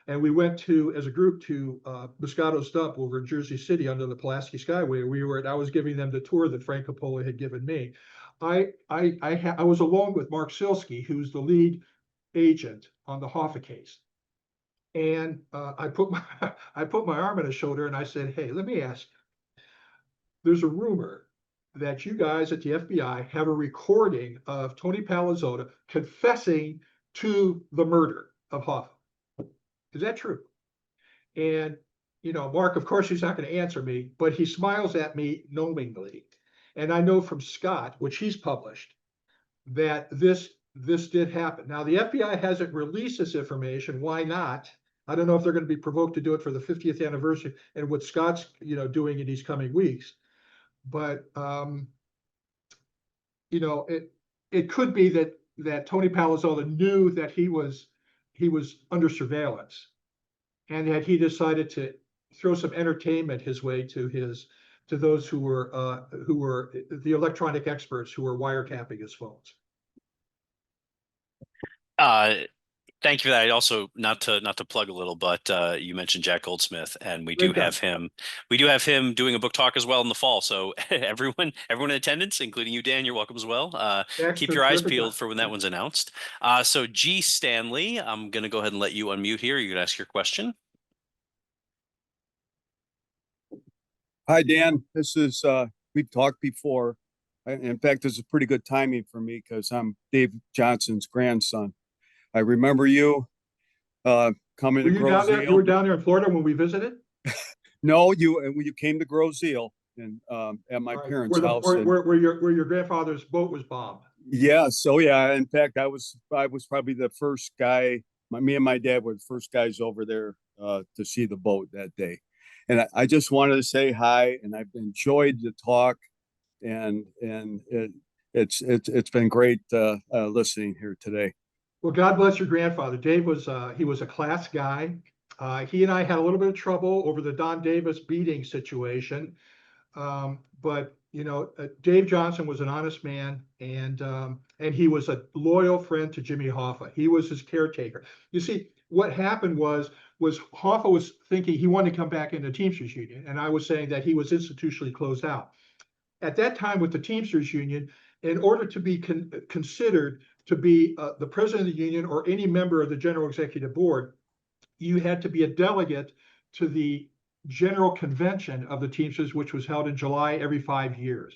and we went to, as a group, to Moscato's dump over in Jersey City under the Pulaski Skyway. I was giving them the tour that Frank Coppola had given me. I was alone with Mark Silsky, who's the lead agent on the Hoffa case. And I put my arm on his shoulder and I said, hey, let me ask you. There's a rumor that you guys at the FBI have a recording of Tony Palazzota confessing to the murder of Hoffa. Is that true? And, you know, Mark, of course, he's not going to answer me, but he smiles at me knowingly. And I know from Scott, which he's published, that this did happen. Now, the FBI hasn't released this information. Why not? I don't know if they're going to be provoked to do it for the 50th anniversary and what Scott's, you know, doing in these coming weeks. But, you know, it could be that Tony Palazzota knew that he was under surveillance, and that he decided to throw some entertainment his way to those who were the electronic experts who were wiretapping his phones. Thank you for that. I also, not to plug a little, but you mentioned Jack Goldsmith, and we do have him doing a book talk as well in the fall. So everyone in attendance, including you, Dan, you're welcome as well. Keep your eyes peeled for when that one's announced. So G. Stanley, I'm going to go ahead and let you unmute here. You can ask your question. Hi, Dan. This is, we've talked before. In fact, this is pretty good timing for me because I'm Dave Johnson's grandson. I remember you coming to Grosse Ile. You were down there in Florida when we visited? No, you came to Grosse Ile and at my parents' house. Where your grandfather's boat was bombed. Yeah, so yeah. In fact, I was probably the first guy. Me and my dad were the first guys over there to see the boat that day. And I just wanted to say hi, and I've enjoyed the talk, and it's been great listening here today. Well, God bless your grandfather. Dave was he was a class guy. He and I had a little bit of trouble over the Don Davis beating situation, but you know, Dave Johnson was an honest man, and he was a loyal friend to Jimmy Hoffa. He was his caretaker. You see, what happened was Hoffa was thinking he wanted to come back into the Teamsters Union, and I was saying that he was institutionally closed out. At that time with the Teamsters Union, in order to be considered to be the president of the union or any member of the general executive board, you had to be a delegate to the general convention of the Teamsters, which was held in July every 5 years.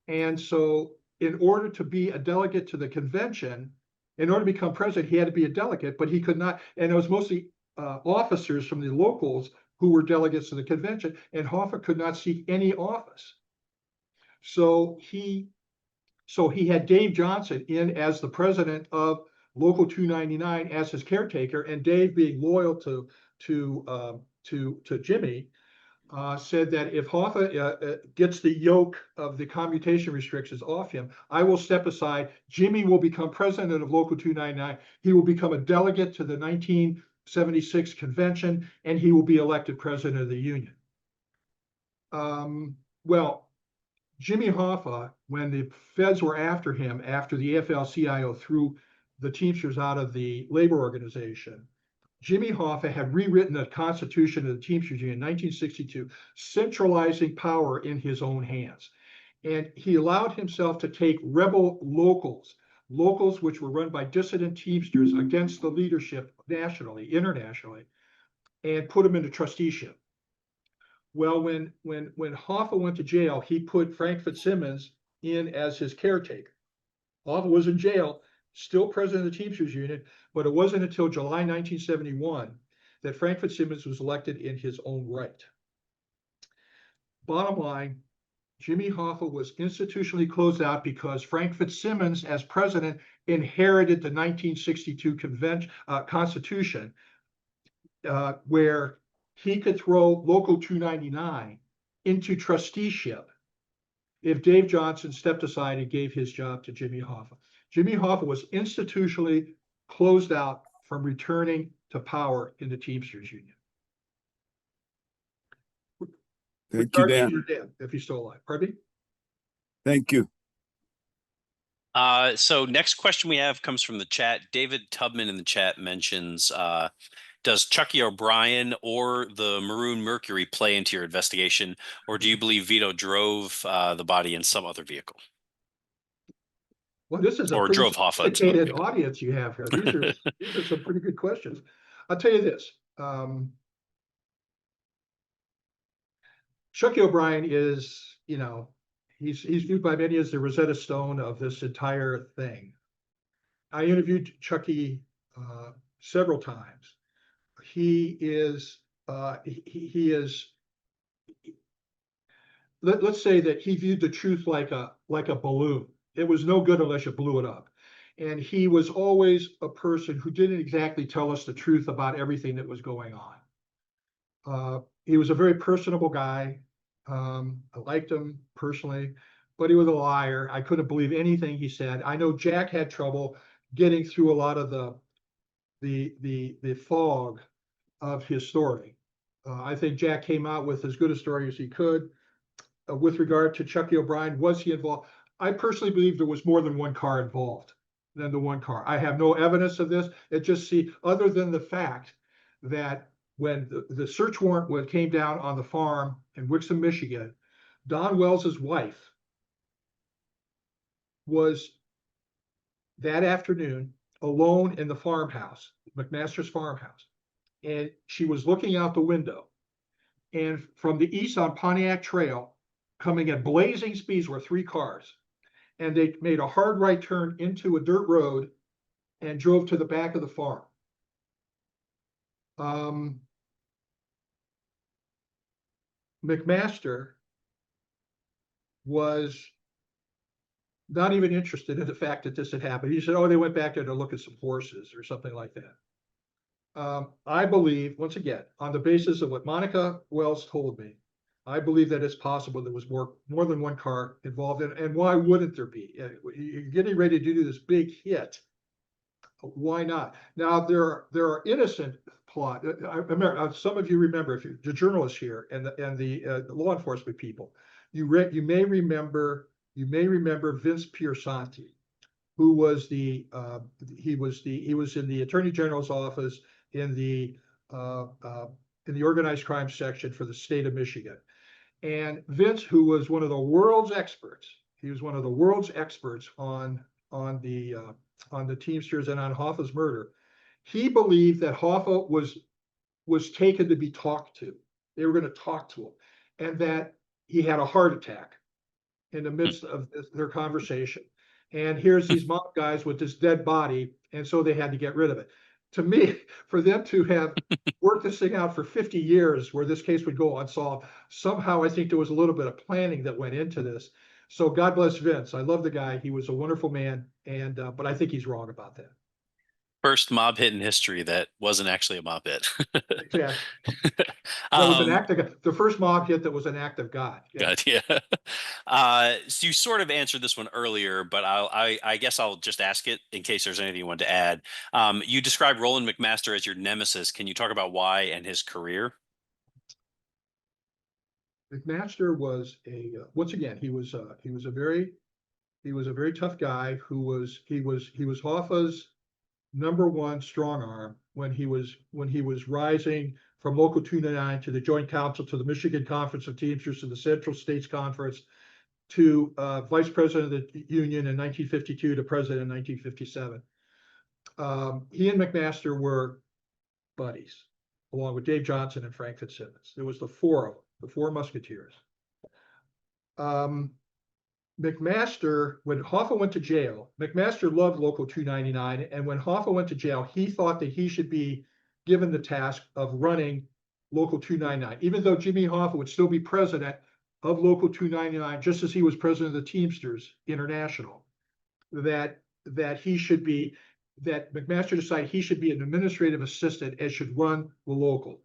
And so in order to be a delegate to the convention, in order to become president, he had to be a delegate, but he could not, and it was mostly officers from the locals who were delegates to the convention, and Hoffa could not seek any office. So he had Dave Johnson in as the president of Local 299 as his caretaker, and Dave, being loyal to Jimmy, said that if Hoffa gets the yoke of the commutation restrictions off him, I will step aside. Jimmy will become president of Local 299. He will become a delegate to the 1976 convention, and he will be elected president of the union. Well, Jimmy Hoffa, when the feds were after him after the AFL-CIO threw the Teamsters out of the labor organization, Jimmy Hoffa had rewritten the Constitution of the Teamsters Union in 1962, centralizing power in his own hands. And he allowed himself to take rebel locals which were run by dissident Teamsters against the leadership nationally, internationally, and put them into trusteeship. Well, when Hoffa went to jail, he put Frank Fitzsimmons in as his caretaker. Hoffa was in jail, still president of the Teamsters Union, but it wasn't until July 1971 that Frank Fitzsimmons was elected in his own right. Bottom line, Jimmy Hoffa was institutionally closed out because Frank Fitzsimmons, as president, inherited the 1962 Constitution, where he could throw Local 299 into trusteeship if Dave Johnson stepped aside and gave his job to Jimmy Hoffa. Jimmy Hoffa was institutionally closed out from returning to power in the Teamsters Union. Thank you, Dan. Your dad, if he's still alive. Pardon me? Thank you. So next question we have comes from the chat. David Tubman in the chat mentions, does Chucky O'Brien or the Maroon Mercury play into your investigation, or do you believe Vito drove the body in some other vehicle? Well, this is a or pretty drove Hoffa in some other sophisticated vehicle? audience you have here. These are some pretty good questions. I'll tell you this. Chucky O'Brien is, he's viewed by many as the Rosetta Stone of this entire thing. I interviewed Chucky several times. He is, let's say that he viewed the truth like a balloon. It was no good unless you blew it up. And he was always a person who didn't exactly tell us the truth about everything that was going on. He was a very personable guy. I liked him personally, but he was a liar. I couldn't believe anything he said. I know Jack had trouble getting through a lot of the fog of his story. I think Jack came out with as good a story as he could. With regard to Chucky O'Brien, was he involved? I personally believe there was more than one car involved than the one car. I have no evidence of this. It just other than the fact that when the search warrant came down on the farm in Wixom, Michigan, Don Wells's wife was that afternoon alone in the farmhouse, McMaster's farmhouse. And she was looking out the window. And from the east on Pontiac Trail, coming at blazing speeds were 3 cars. And they made a hard right turn into a dirt road and drove to the back of the farm. McMaster was not even interested in the fact that this had happened. He said, oh, they went back there to look at some horses or something like that. I believe, once again, on the basis of what Monica Wells told me, I believe that it's possible there was more than one car involved in it. And why wouldn't there be? You're getting ready to do this big hit. Why not? Now, there are innocent plot. I remember, some of you remember, if you're the journalists here and the law enforcement people, you may remember Vince Piersanti, who was he was in the Attorney General's office in the organized crime section for the state of Michigan. And Vince, who was one of the world's experts, he was one of the world's experts on the Teamsters and on Hoffa's murder. He believed that Hoffa was taken to be talked to. They were going to talk to him, and that he had a heart attack in the midst of their conversation. And here's these mob guys with this dead body, and so they had to get rid of it. To me, for them to have worked this thing out for 50 years where this case would go unsolved, somehow I think there was a little bit of planning that went into this. So God bless Vince. I love the guy. He was a wonderful man, and but I think he's wrong about that. First mob hit in history that wasn't actually a mob hit. Yeah. That was an Um, act of the first mob hit that was an act of God. Yeah. God, yeah. So you sort of answered this one earlier, but I guess I'll just ask it in case there's anything you want to add. You described Roland McMaster as your nemesis. Can you talk about why and his career? McMaster was once again he was a very tough guy who was Hoffa's #1 strong arm when he was rising from Local 299 to the Joint Council to the Michigan Conference of Teamsters to the Central States Conference to Vice President of the Union in 1952 to President in 1957. He and McMaster were buddies, along with Dave Johnson and Frank Fitzsimmons. There was the four of them, the four Musketeers. McMaster, when Hoffa went to jail, McMaster loved Local 299, and when Hoffa went to jail, he thought that he should be given the task of running Local 299, even though Jimmy Hoffa would still be president of Local 299, just as he was president of the Teamsters International, that McMaster decided he should be an administrative assistant and should run the local.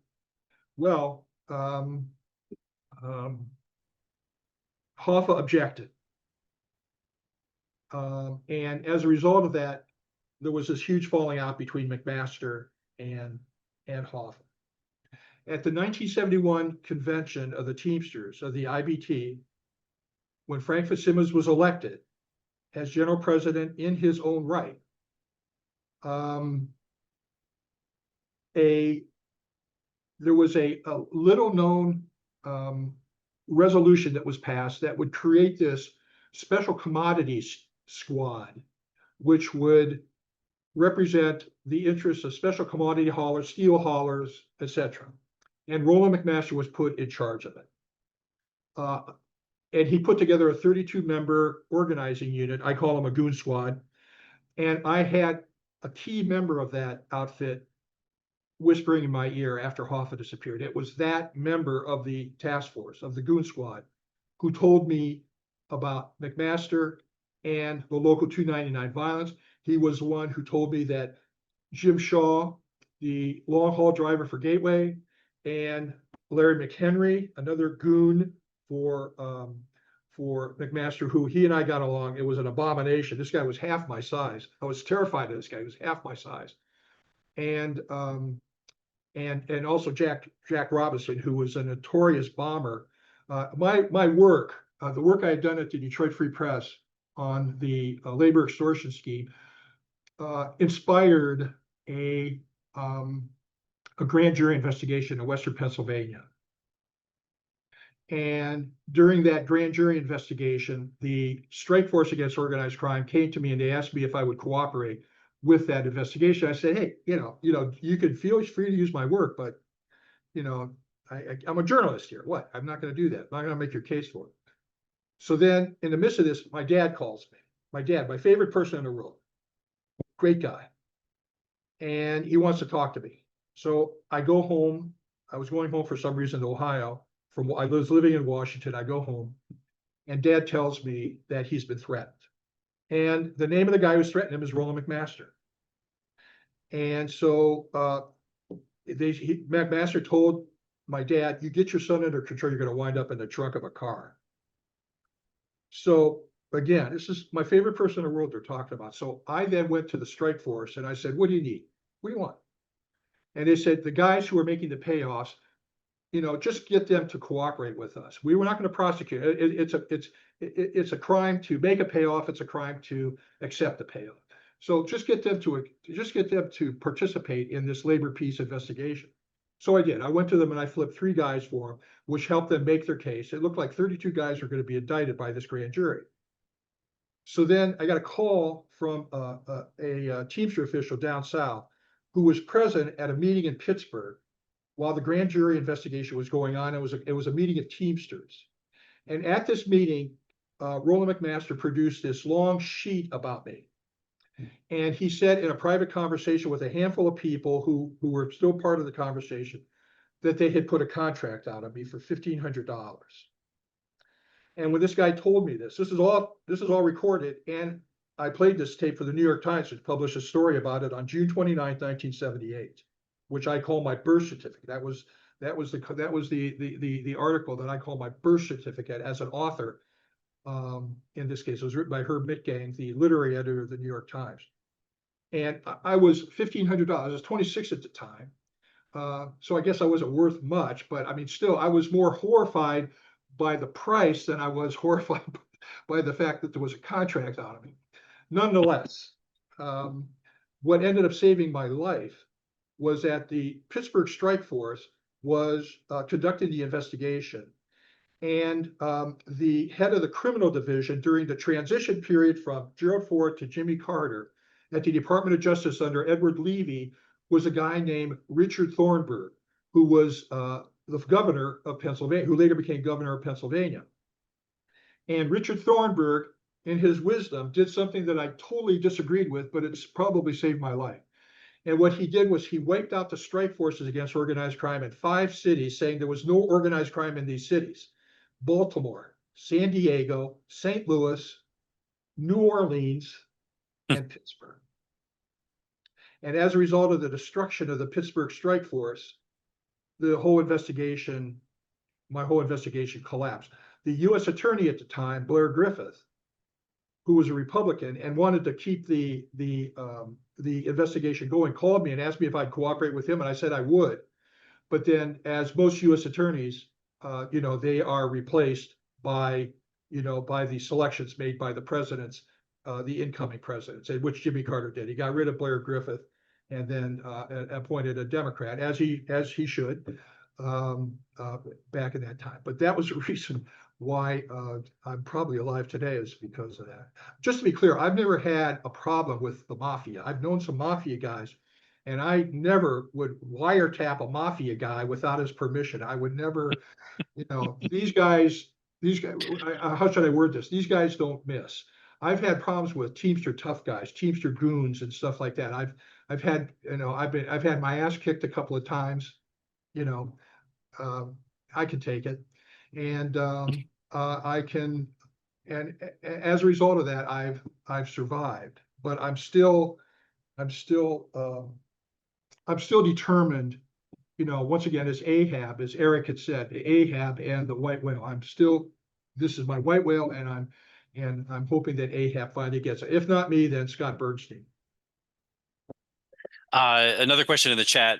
Well, Hoffa objected. And as a result of that, there was this huge falling out between McMaster and Hoffa. At the 1971 convention of the Teamsters, of the IBT, when Frank Fitzsimmons was elected as general president in his own right, there was a little known resolution that was passed that would create this special commodities squad, which would represent the interests of special commodity haulers, steel haulers, etc. And Roland McMaster was put in charge of it. And he put together a 32-member organizing unit. I call them a goon squad. And I had a key member of that outfit whispering in my ear after Hoffa disappeared. It was that member of the task force, of the goon squad, who told me about McMaster and the Local 299 violence. He was the one who told me that Jim Shaw, the long haul driver for Gateway, and Larry McHenry, another goon for McMaster, who he and I got along. It was an abomination. This guy was half my size. I was terrified of this guy. He was half my size. And also Jack Robinson, who was a notorious bomber. My work, the work I had done at the Detroit Free Press on the labor extortion scheme, inspired a grand jury investigation in Western Pennsylvania. And during that grand jury investigation, the Strike Force Against Organized Crime came to me and they asked me if I would cooperate with that investigation. I said, hey, you can feel free to use my work, but I'm a journalist here. What? I'm not going to do that. I'm not going to make your case for it. So then in the midst of this, my dad calls me. My dad, my favorite person in the world, great guy. And he wants to talk to me. So I go home. I was going home for some reason to Ohio. I was living in Washington. I go home and Dad tells me that he's been threatened. And the name of the guy who's threatened him is Roland McMaster. And so McMaster told my dad, you get your son under control, you're going to wind up in the trunk of a car. So again, this is my favorite person in the world they're talking about. So I then went to the strike force and I said, what do you need? What do you want? And they said, the guys who are making the payoffs, just get them to cooperate with us. We were not going to prosecute. It's a crime to make a payoff. It's a crime to accept a payoff. So just get them to participate in this labor peace investigation. So I did. I went to them and I flipped 3 guys for them, which helped them make their case. It looked like 32 guys were going to be indicted by this grand jury. So then I got a call from a Teamster official down south who was present at a meeting in Pittsburgh while the grand jury investigation was going on. It was a meeting of Teamsters. And at this meeting, Roland McMaster produced this long sheet about me. And he said in a private conversation with a handful of people who were still part of the conversation that they had put a contract out on me for $1,500. And when this guy told me this is all recorded, and I played this tape for the New York Times, which published a story about it on June 29th, 1978, which I call my birth certificate. That was the article that I call my birth certificate as an author. In this case, it was written by Herb Mitgang, the literary editor of the New York Times. And I was $1,500. I was 26 at the time. So I guess I wasn't worth much, but I mean, still, I was more horrified by the price than I was horrified by the fact that there was a contract out of me. Nonetheless, what ended up saving my life was that the Pittsburgh Strike Force was conducting the investigation. And the head of the criminal division during the transition period from Gerald Ford to Jimmy Carter at the Department of Justice under Edward Levy was a guy named Richard Thornburgh, who was the governor of Pennsylvania, who later became governor of Pennsylvania. And Richard Thornburgh, in his wisdom, did something that I totally disagreed with, but it's probably saved my life. And what he did was he wiped out the strike forces against organized crime in 5 cities, saying there was no organized crime in these cities: Baltimore, San Diego, St. Louis, New Orleans, and Pittsburgh. And as a result of the destruction of the Pittsburgh Strike Force, my whole investigation collapsed. The U.S. attorney at the time, Blair Griffith, who was a Republican and wanted to keep the investigation going, called me and asked me if I'd cooperate with him, and I said I would. But then, as most U.S. attorneys, they are replaced by the selections made by the presidents, the incoming presidents, which Jimmy Carter did. He got rid of Blair Griffith and then appointed a Democrat, as he should, back in that time. But that was the reason why I'm probably alive today, is because of that. Just to be clear, I've never had a problem with the mafia. I've known some mafia guys, and I never would wiretap a mafia guy without his permission. I would never, these guys, how should I word this? These guys don't miss. I've had problems with Teamster tough guys, Teamster goons and stuff like that. I've had my ass kicked a couple of times. I can take it. And I can, and as a result of that, I've survived. But I'm still determined. Once again, as Ahab, as Eric had said, Ahab and the white whale. This is my white whale, and I'm hoping that Ahab finally gets it. If not me, then Scott Bernstein. Another question in the chat.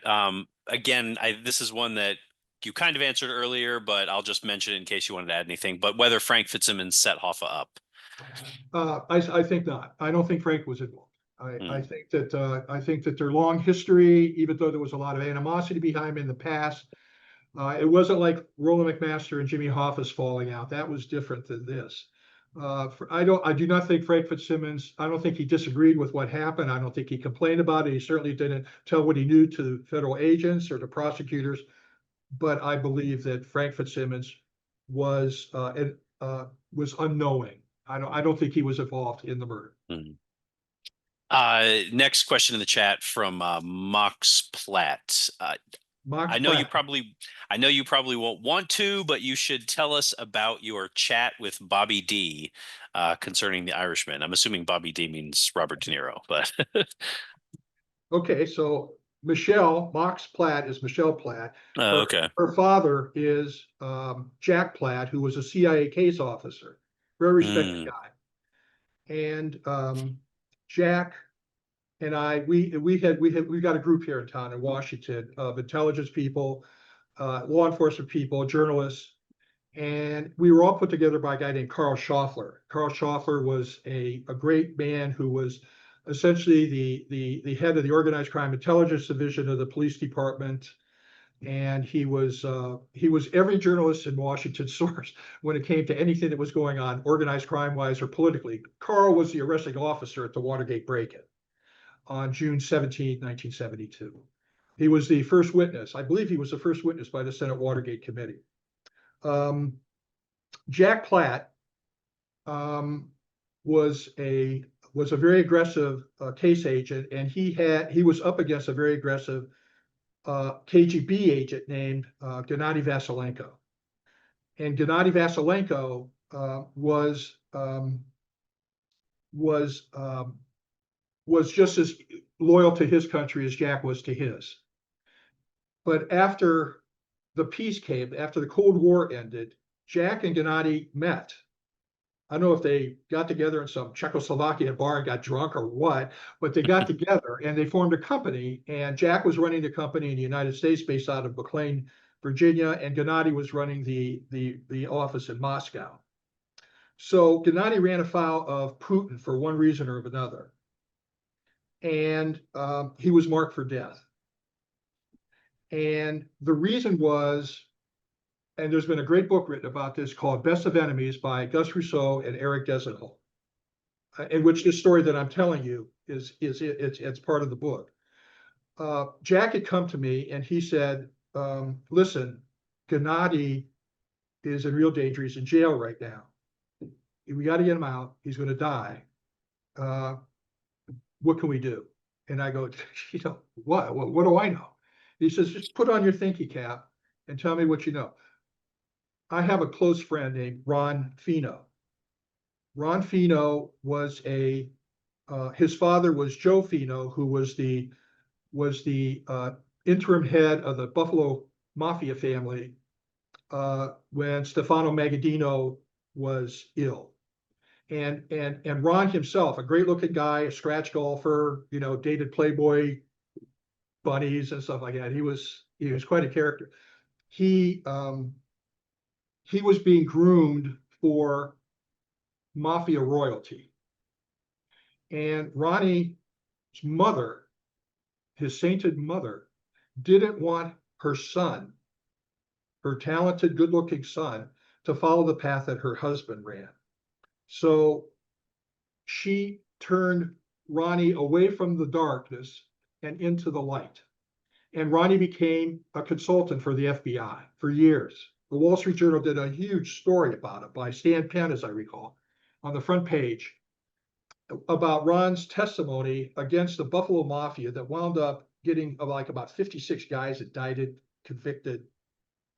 Again, this is one that you kind of answered earlier, but I'll just mention it in case you wanted to add anything. But whether Frank Fitzsimmons set Hoffa up. I think not. I don't think Frank was involved. I think that their long history, even though there was a lot of animosity behind him in the past, it wasn't like Roland McMaster and Jimmy Hoffa's falling out. That was different than this. I do not think Frank Fitzsimmons, I don't think he disagreed with what happened. I don't think he complained about it. He certainly didn't tell what he knew to federal agents or to prosecutors. But I believe that Frank Fitzsimmons was unknowing. I don't think he was involved in the murder. Next question in the chat from Mox Platt. I know you probably won't want to, but you should tell us about your chat with Bobby D concerning The Irishman. I'm assuming Bobby D means Robert De Niro, but okay. So Mox Platt is Michelle Platt. Okay. Her father is Jack Platt, who was a CIA case officer, very respected guy. And Jack and I, we got a group here in town in Washington of intelligence people, law enforcement people, journalists, and we were all put together by a guy named Carl Schaffler. Carl Schaffler was a great man who was essentially the head of the organized crime intelligence division of the police department. And he was every journalist in Washington's source when it came to anything that was going on, organized crime wise or politically. Carl was the arresting officer at the Watergate break-in on June 17, 1972. He was the first witness. I believe he was the first witness by the Senate Watergate Committee. Jack Platt was a very aggressive case agent, and he was up against a very aggressive KGB agent named Gennady Vasilenko. And Gennady Vasilenko was just as loyal to his country as Jack was to his. But after the peace came, after the Cold War ended, Jack and Gennady met. I don't know if they got together in some Czechoslovakia bar and got drunk or what, but they got together and they formed a company. And Jack was running the company in the United States based out of McLean, Virginia, and Gennady was running the office in Moscow. So Gennady ran afoul of Putin for one reason or another. And he was marked for death. And the reason was, and there's been a great book written about this called Best of Enemies by Gus Rousseau and Eric Desenhol, in which this story that I'm telling you it's part of the book. Jack had come to me and he said, listen, Gennady is in real danger. He's in jail right now. We got to get him out. He's going to die. What can we do? And I go, what do I know? He says, just put on your thinking cap and tell me what you know. I have a close friend named Ron Fino. Ron Fino was his father was Joe Fino, who was the interim head of the Buffalo Mafia family when Stefano Magaddino was ill. And Ron himself, a great looking guy, a scratch golfer, dated Playboy bunnies and stuff like that. He was quite a character. He was being groomed for mafia royalty. And Ronnie's mother, his sainted mother, didn't want her son, her talented, good-looking son, to follow the path that her husband ran. So she turned Ronnie away from the darkness and into the light. And Ronnie became a consultant for the FBI for years. The Wall Street Journal did a huge story about it by Stan Penn, as I recall, on the front page about Ron's testimony against the Buffalo Mafia that wound up getting like about 56 guys indicted, convicted,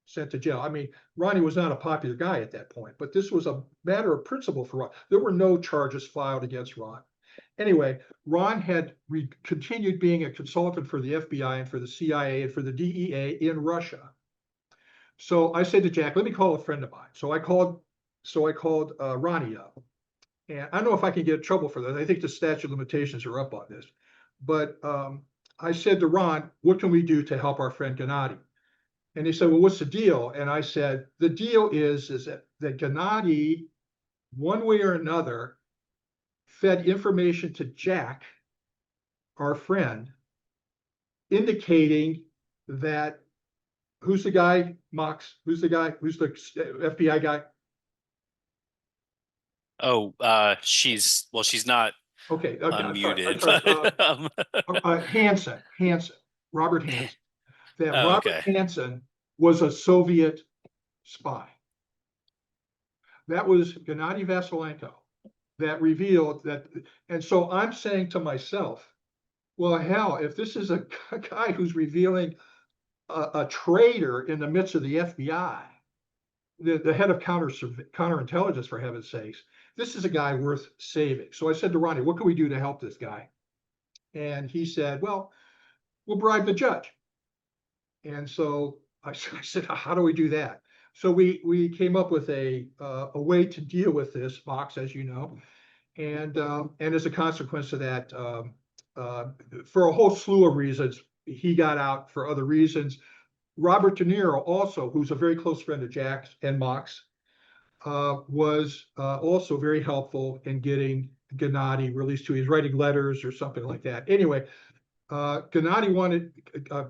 sent to jail. I mean, Ronnie was not a popular guy at that point, but this was a matter of principle for Ron. There were no charges filed against Ron. Anyway, Ron had continued being a consultant for the FBI and for the CIA and for the DEA in Russia. So I said to Jack, let me call a friend of mine. So I called Ronnie up. And I don't know if I can get in trouble for that. I think the statute of limitations are up on this. But I said to Ron, what can we do to help our friend Gennady? And he said, well, what's the deal? And I said, the deal is that Gennady, one way or another, fed information to Jack, our friend, indicating that, who's the guy, Mox? Who's the guy? Who's the FBI guy? Oh, she's not Okay, unmuted. Hansen, Robert Hansen. That Oh, Robert okay. Hansen was a Soviet spy. That was Gennady Vasilenko that revealed that. And so I'm saying to myself, well, hell, if this is a guy who's revealing a traitor in the midst of the FBI, the head of counterintelligence, for heaven's sakes, this is a guy worth saving. So I said to Ronnie, what can we do to help this guy? And he said, well, we'll bribe the judge. And so I said, how do we do that? So we came up with a way to deal with this, Fox, as you know. And as a consequence of that, for a whole slew of reasons, he got out. For other reasons, Robert De Niro, also, who's a very close friend of Jack's and Mox, was also very helpful in getting Gennady released to. He's writing letters or something like that. Anyway,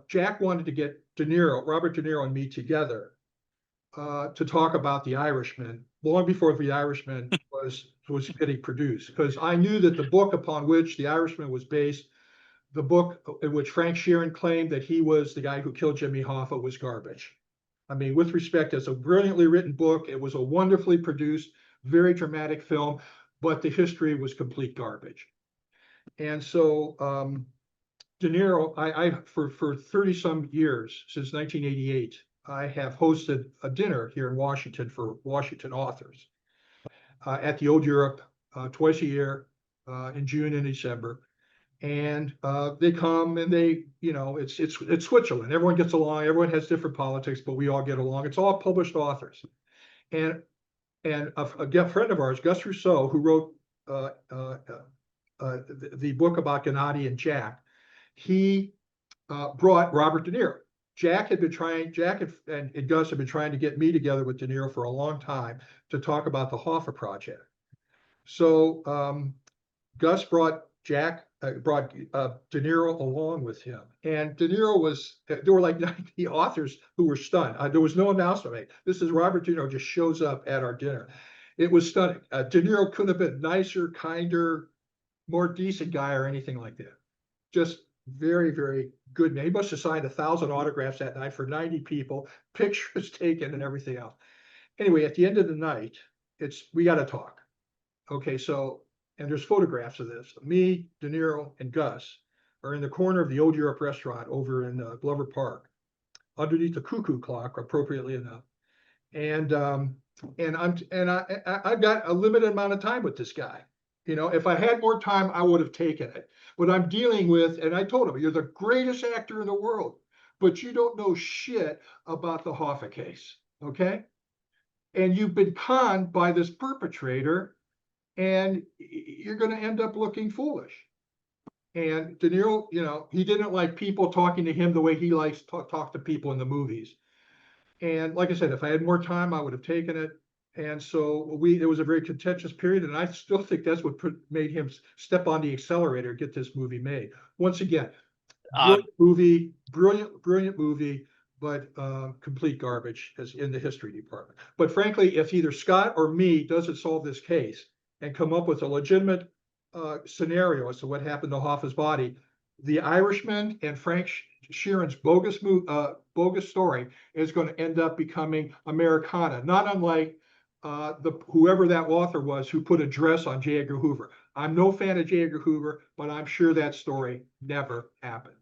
Jack wanted to get Robert De Niro and me together to talk about The Irishman long before The Irishman was getting produced, because I knew that the book upon which The Irishman was based, the book in which Frank Sheeran claimed that he was the guy who killed Jimmy Hoffa, was garbage. I mean, with respect, it's a brilliantly written book. It was a wonderfully produced very dramatic film, but the history was complete garbage. And so De Niro, for 30 some years, since 1988, I have hosted a dinner here in Washington for Washington authors at the Old Europe twice a year in June and December. And they come and they, you know, it's Switzerland. Everyone gets along. Everyone has different politics, but we all get along. It's all published authors. And a friend of ours, Gus Rousseau, who wrote the book about Gennady and Jack, he brought Robert De Niro. Jack and Gus had been trying to get me together with De Niro for a long time to talk about the Hoffa project. So Gus brought De Niro along with him. And De Niro there were like 90 authors who were stunned. There was no announcement made. This is Robert De Niro just shows up at our dinner. It was stunning. De Niro couldn't have been nicer, kinder, more decent guy or anything like that. Just very, very good man. He must have signed 1,000 autographs that night for 90 people, pictures taken and everything else. Anyway, at the end of the night, we got to talk. Okay, so, and there's photographs of this. Me, De Niro, and Gus are in the corner of the Old Europe restaurant over in Glover Park, underneath the cuckoo clock, appropriately enough. And I've got a limited amount of time with this guy. You know, if I had more time, I would have taken it. But I'm dealing with, and I told him, you're the greatest actor in the world, but you don't know shit about the Hoffa case, okay? And you've been conned by this perpetrator, and you're going to end up looking foolish. And De Niro, you know, he didn't like people talking to him the way he likes to talk to people in the movies. And like I said, if I had more time, I would have taken it. And so it was a very contentious period. And I still think that's what made him step on the accelerator, get this movie made. Once again, brilliant movie, but complete garbage as in the history department. But frankly, if either Scott or me doesn't solve this case and come up with a legitimate scenario as to what happened to Hoffa's body, The Irishman and Frank Sheeran's bogus story is going to end up becoming Americana, not unlike whoever that author was who put a dress on J. Edgar Hoover. I'm no fan of J. Edgar Hoover, but I'm sure that story never happened.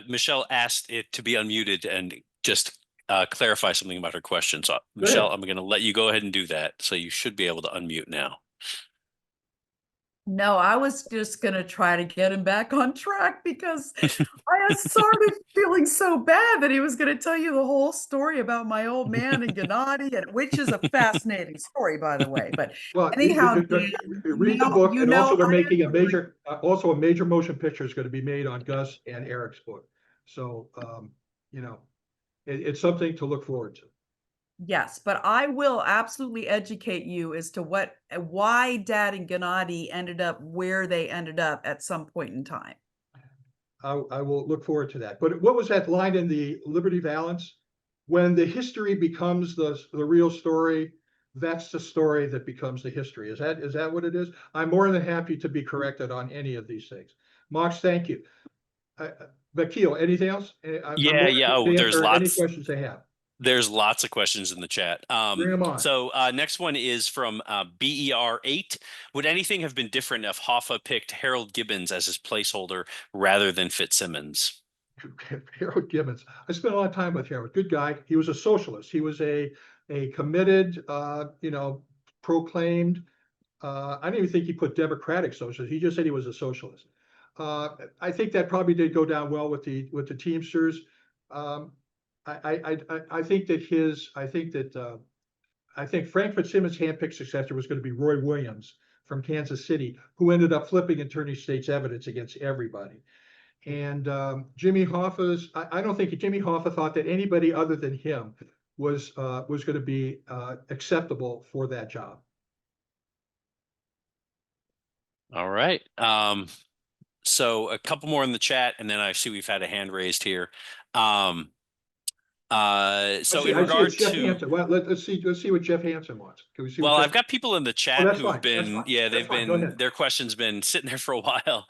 Michelle asked it to be unmuted and just clarify something about her question. So, Michelle, I'm going to let you go ahead and do that. So you should be able to unmute now. No, I was just going to try to get him back on track because I started feeling so bad that he was going to tell you the whole story about my old man and Gennady, which is a fascinating story, by the way. But well, anyhow, read the book, and also they're making a major motion picture is going to be made on Gus and Eric's book. So, you know, it's something to look forward to. Yes, but I will absolutely educate you as to why Dad and Gennady ended up where they ended up at some point in time. I will look forward to that. But what was that line in the Liberty Valance? When the history becomes the real story, that's the story that becomes the history. Is that what it is? I'm more than happy to be corrected on any of these things. Mox, thank you. Vakil, anything else? There's lots. Any questions they have? There's lots of questions in the chat. Bring them on. So next one is from BER8. Would anything have been different if Hoffa picked Harold Gibbons as his placeholder rather than Fitzsimmons? Harold Gibbons. I spent a lot of time with Harold. Good guy. He was a socialist. He was a committed, proclaimed. I didn't even think he put democratic socialist. He just said he was a socialist. I think that probably did go down well with the Teamsters. I think Frank Fitzsimmons' handpicked successor was going to be Roy Williams from Kansas City, who ended up flipping and turning state's evidence against everybody. And Jimmy Hoffa's, I don't think Jimmy Hoffa thought that anybody other than him was going to be acceptable for that job. All right. So a couple more in the chat, and then I see we've had a hand raised here. So See, in I see regard it's Jeff to, Hansen. Well, let's see what Jeff Hansen wants. Can we see well, what I've got people in the Oh, chat that's who've fine. That's been, fine. yeah, That's they've fine. Go been, ahead. their questions been sitting there for a while.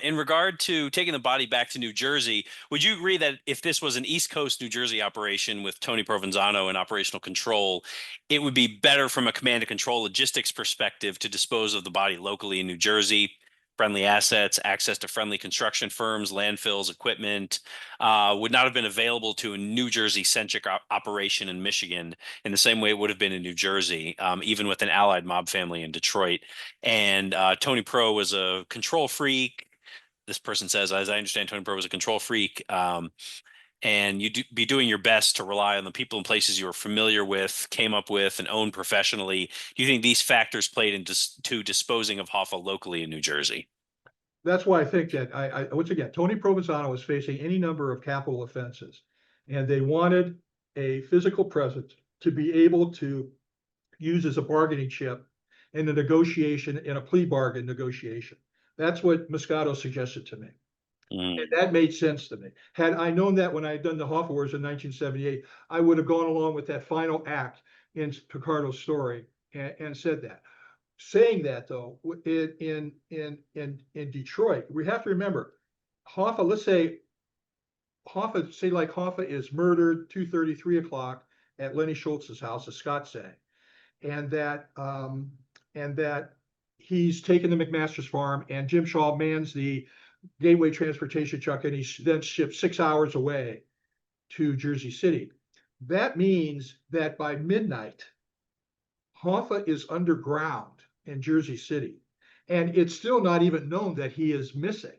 In regard to taking the body back to New Jersey, would you agree that if this was an East Coast New Jersey operation with Tony Provenzano in operational control, it would be better from a command and control logistics perspective to dispose of the body locally in New Jersey? Friendly assets, access to friendly construction firms, landfills, equipment, would not have been available to a New Jersey-centric operation in Michigan in the same way it would have been in New Jersey, even with an allied mob family in Detroit. And Tony Pro was a control freak. This person says, as I understand, Tony Pro was a control freak. And you'd be doing your best to rely on the people and places you were familiar with, came up with, and owned professionally. Do you think these factors played into disposing of Hoffa locally in New Jersey? That's why I think that once again, Tony Provenzano was facing any number of capital offenses, and they wanted a physical presence to be able to use as a bargaining chip in a negotiation, in a plea bargain negotiation. That's what Moscato suggested to me. And that made sense to me. Had I known that when I had done the Hoffa Wars in 1978, I would have gone along with that final act in Picardo's story and said that. Saying that though, in Detroit, we have to remember Hoffa. Let's say Hoffa is murdered 2:30, 3 o'clock at Lenny Schultz's house, as Scott's saying, and that he's taken the McMaster's farm, and Jim Shaw mans the Gateway transportation truck, and he's then shipped 6 hours away to Jersey City. That means that by midnight, Hoffa is underground in Jersey City, and it's still not even known that he is missing.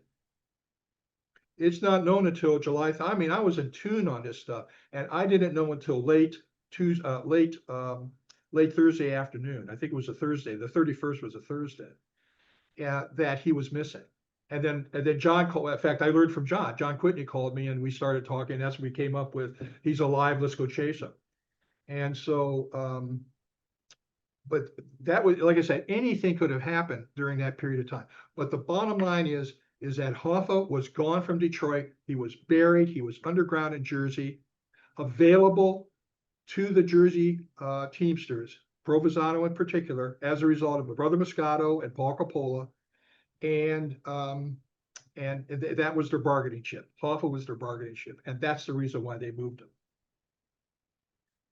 It's not known until July. I mean, I was in tune on this stuff, and I didn't know until late Thursday afternoon. I think it was a Thursday. The 31st was a Thursday. That he was missing. And then John called. In fact, I learned from John. John Quitney called me, and we started talking. That's when we came up with, he's alive. Let's go chase him. And so, but that was, like I said, anything could have happened during that period of time. But the bottom line is that Hoffa was gone from Detroit. He was buried. He was underground in Jersey, available to the Jersey Teamsters, Provenzano in particular, as a result of Brother Moscato and Paul Coppola. And that was their bargaining chip. Hoffa was their bargaining chip, and that's the reason why they moved him.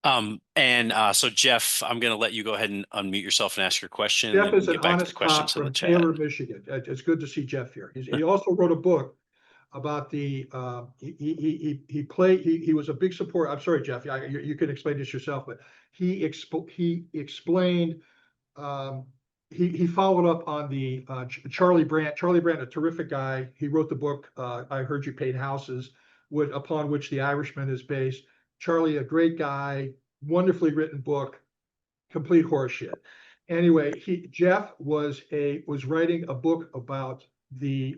So Jeff, I'm going to let you go ahead and unmute yourself and ask your question. Jeff is We'll an get back to the honest cop questions in the from chat. Taylor, Michigan. It's good to see Jeff here. He also wrote a book about the he was a big supporter. I'm sorry, Jeff, you can explain this yourself, but he explained. He followed up on the Charlie Brandt, a terrific guy. He wrote the book, I Heard You Paint Houses, upon which The Irishman is based. Charlie, a great guy, wonderfully written book, complete horseshit. Anyway, Jeff was writing a book about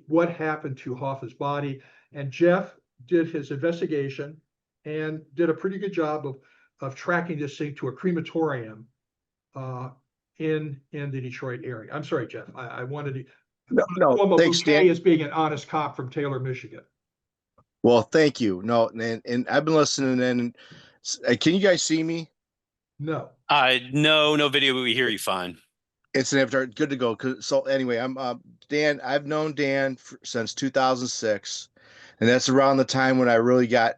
what happened to Hoffa's body, and Jeff did his investigation and did a pretty good job of tracking this thing to a crematorium in the Detroit area. I'm sorry, Jeff. I wanted to No, thanks, Dan. as being an honest cop from Taylor, Michigan. Well, thank you. No, and I've been listening, and can you guys see me? No. No video, but we hear you fine. It's an avatar. Good to go. So anyway, I'm Dan. I've known Dan since 2006, and that's around the time when I really got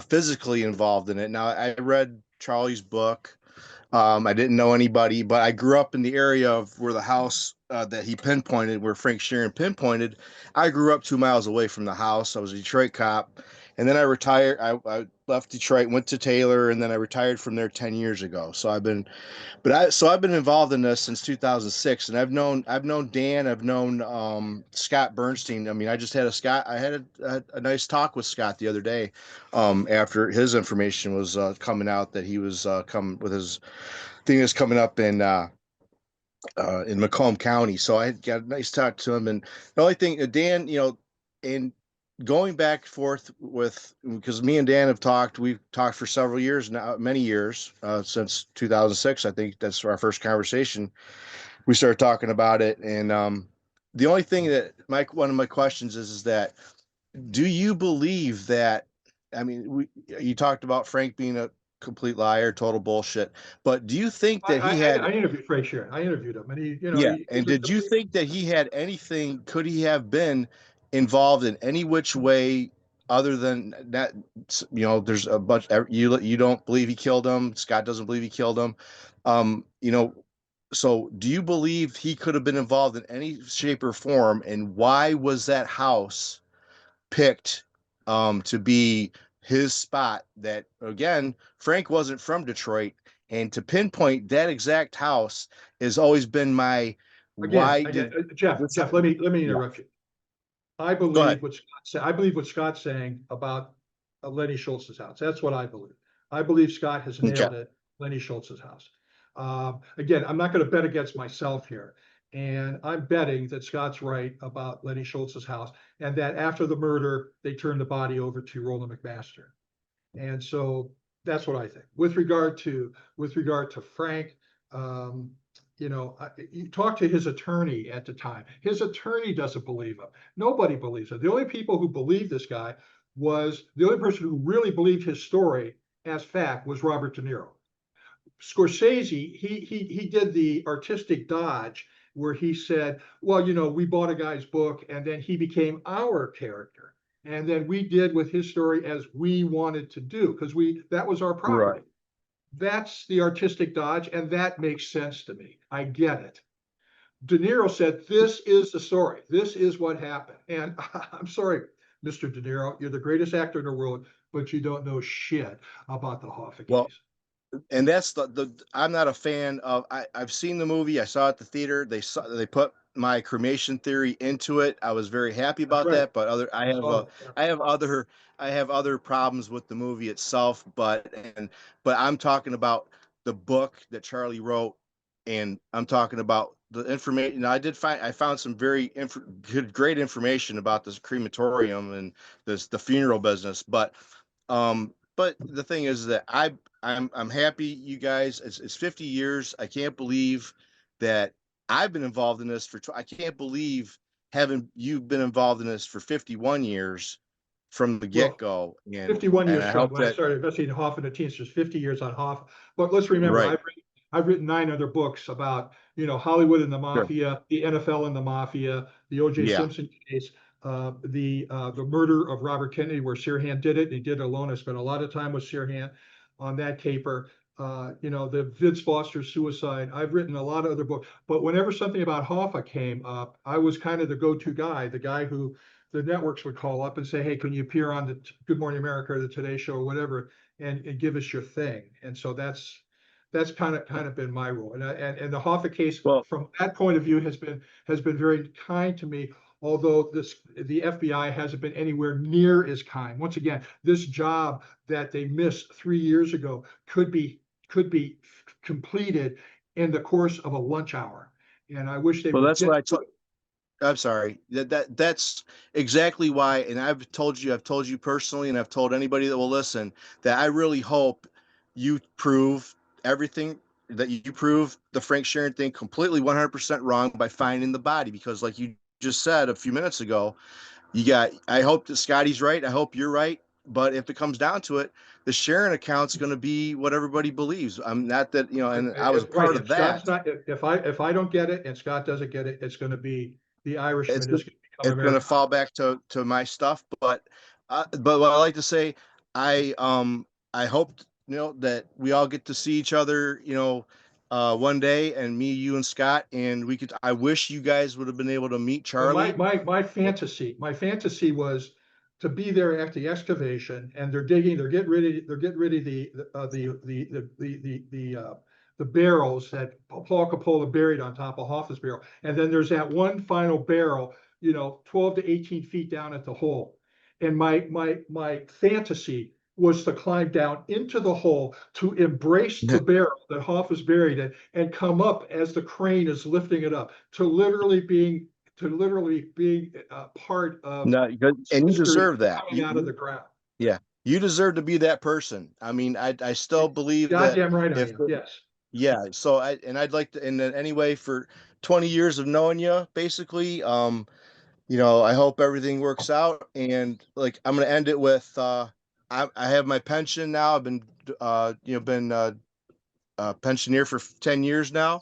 physically involved in it. Now, I read Charlie's book. I didn't know anybody, but I grew up in the area of where the house that he pinpointed, where Frank Sheeran pinpointed. I grew up 2 miles away from the house. I was a Detroit cop, and then I retired. I left Detroit, went to Taylor, and then I retired from there 10 years ago. So I've been involved in this since 2006, and I've known Dan. I've known Scott Bernstein. I mean, I had a nice talk with Scott the other day after his information was coming out that he was coming with his thing is coming up in Macomb County. So I got a nice talk to him, and the only thing, Dan, and going back and forth because me and Dan we've talked for several years now, many years, since 2006. I think that's our first conversation. We started talking about it. And the only thing that one of my questions is that, do you believe that I mean, you talked about Frank being a complete liar, total bullshit. But do you think that he had? I interviewed Frank Sharon. I interviewed him, and Yeah. And did you think that he had anything? Could he have been involved in any which way other than that? There's a bunch. You don't believe he killed him. Scott doesn't believe he killed him. You know. So, do you believe he could have been involved in any shape or form? And why was that house picked to be his spot? That again, Frank wasn't from Detroit, and to pinpoint that exact house has always been my why again, did Jeff, this, let me yeah, interrupt you. I go believe ahead. what Scott said. I believe what Scott's saying about Lenny Schultz's house. That's what I believe. I believe Scott has Okay. nailed it. Lenny Schultz's house. Again, I'm not going to bet against myself here, and I'm betting that Scott's right about Lenny Schultz's house, and that after the murder, they turned the body over to Roland McMaster. And so that's what I think. With regard to Frank, you talk to his attorney at the time. His attorney doesn't believe him. Nobody believes him. The only people who believed this guy was the only person who really believed his story as fact was Robert De Niro. Scorsese, he did the artistic dodge where he said, well, we bought a guy's book and then he became our character. And then we did with his story as we wanted to do, because that was our property. Right. That's the artistic dodge, and that makes sense to me. I get it. De Niro said, this is the story. This is what happened. And I'm sorry, Mr. De Niro, you're the greatest actor in the world, but you don't know shit about the Hoffa case. Well, and that's the I'm not a fan of. I've seen the movie. I saw it at the theater. They put my cremation theory into it. I was very happy about right. that. But I have other problems with the movie itself. But I'm talking about the book that Charlie wrote, and I'm talking about the information. I found some very great information about this crematorium and the funeral business. But the thing is that I'm happy you guys. It's 50 years. I can't believe that I've been involved in this I can't believe having you've been involved in this for 51 years from the get go. And 51 years I from hope when I that started investigating Hoffa and the Teamsters, 50 years on Hoffa. But let's remember, right. I've written 9 other books about, Hollywood and the Sure. mafia, the NFL and the mafia, the O.J. Yeah. Simpson case, the murder of Robert Kennedy, where Sirhan did it. And he did it alone. I spent a lot of time with Sirhan on that caper. The Vince Foster suicide. I've written a lot of other books, but whenever something about Hoffa came up, I was kind of the go-to guy, the guy who the networks would call up and say, hey, can you appear on the Good Morning America or the Today Show or whatever, and give us your thing. And so that's kind of been my role. And the Hoffa case, Well, from that point of view, has been very kind to me. Although the FBI hasn't been anywhere near as kind. Once again, this job that they missed 3 years ago could be completed in the course of a lunch hour. And I wish they well, would that's get what I to told. it. I'm sorry. That's exactly why. And I've told you personally, and I've told anybody that will listen that I really hope you prove everything that you prove the Frank Sharon thing completely 100% wrong by finding the body. Because like you just said a few minutes ago, I hope that Scotty's right. I hope you're right. But if it comes down to it, the Sharon account's going to be what everybody believes. I'm not that, and I was Right. part of If Scott's that. not, if I don't get it and Scott doesn't get it, it's going to be the It's Irishman is going to become it's going to American. fall back to my stuff. But what I like to say, I hope that we all get to see each other, one day, and me, you, and Scott, and we could. I wish you guys would have been able to meet Well, Charlie. my fantasy was to be there at the excavation, and they're getting rid of the barrels that Paul Coppola buried on top of Hoffa's barrel, and then there's that one final barrel, 12 to 18 feet down at the hole, and my fantasy was to climb down into the hole to embrace the barrel that Hoffa's buried in and come up as the crane is lifting it up to literally being part of No, and you history deserve that. coming out of the ground. Yeah, you deserve to be that person. I mean, I still believe that Goddamn right I if am. Yes. yeah. So I'd like to, and then anyway, for 20 years of knowing you, basically, I hope everything works out. And like, I'm gonna end it with I have my pension now. I've been pensioner for 10 years now,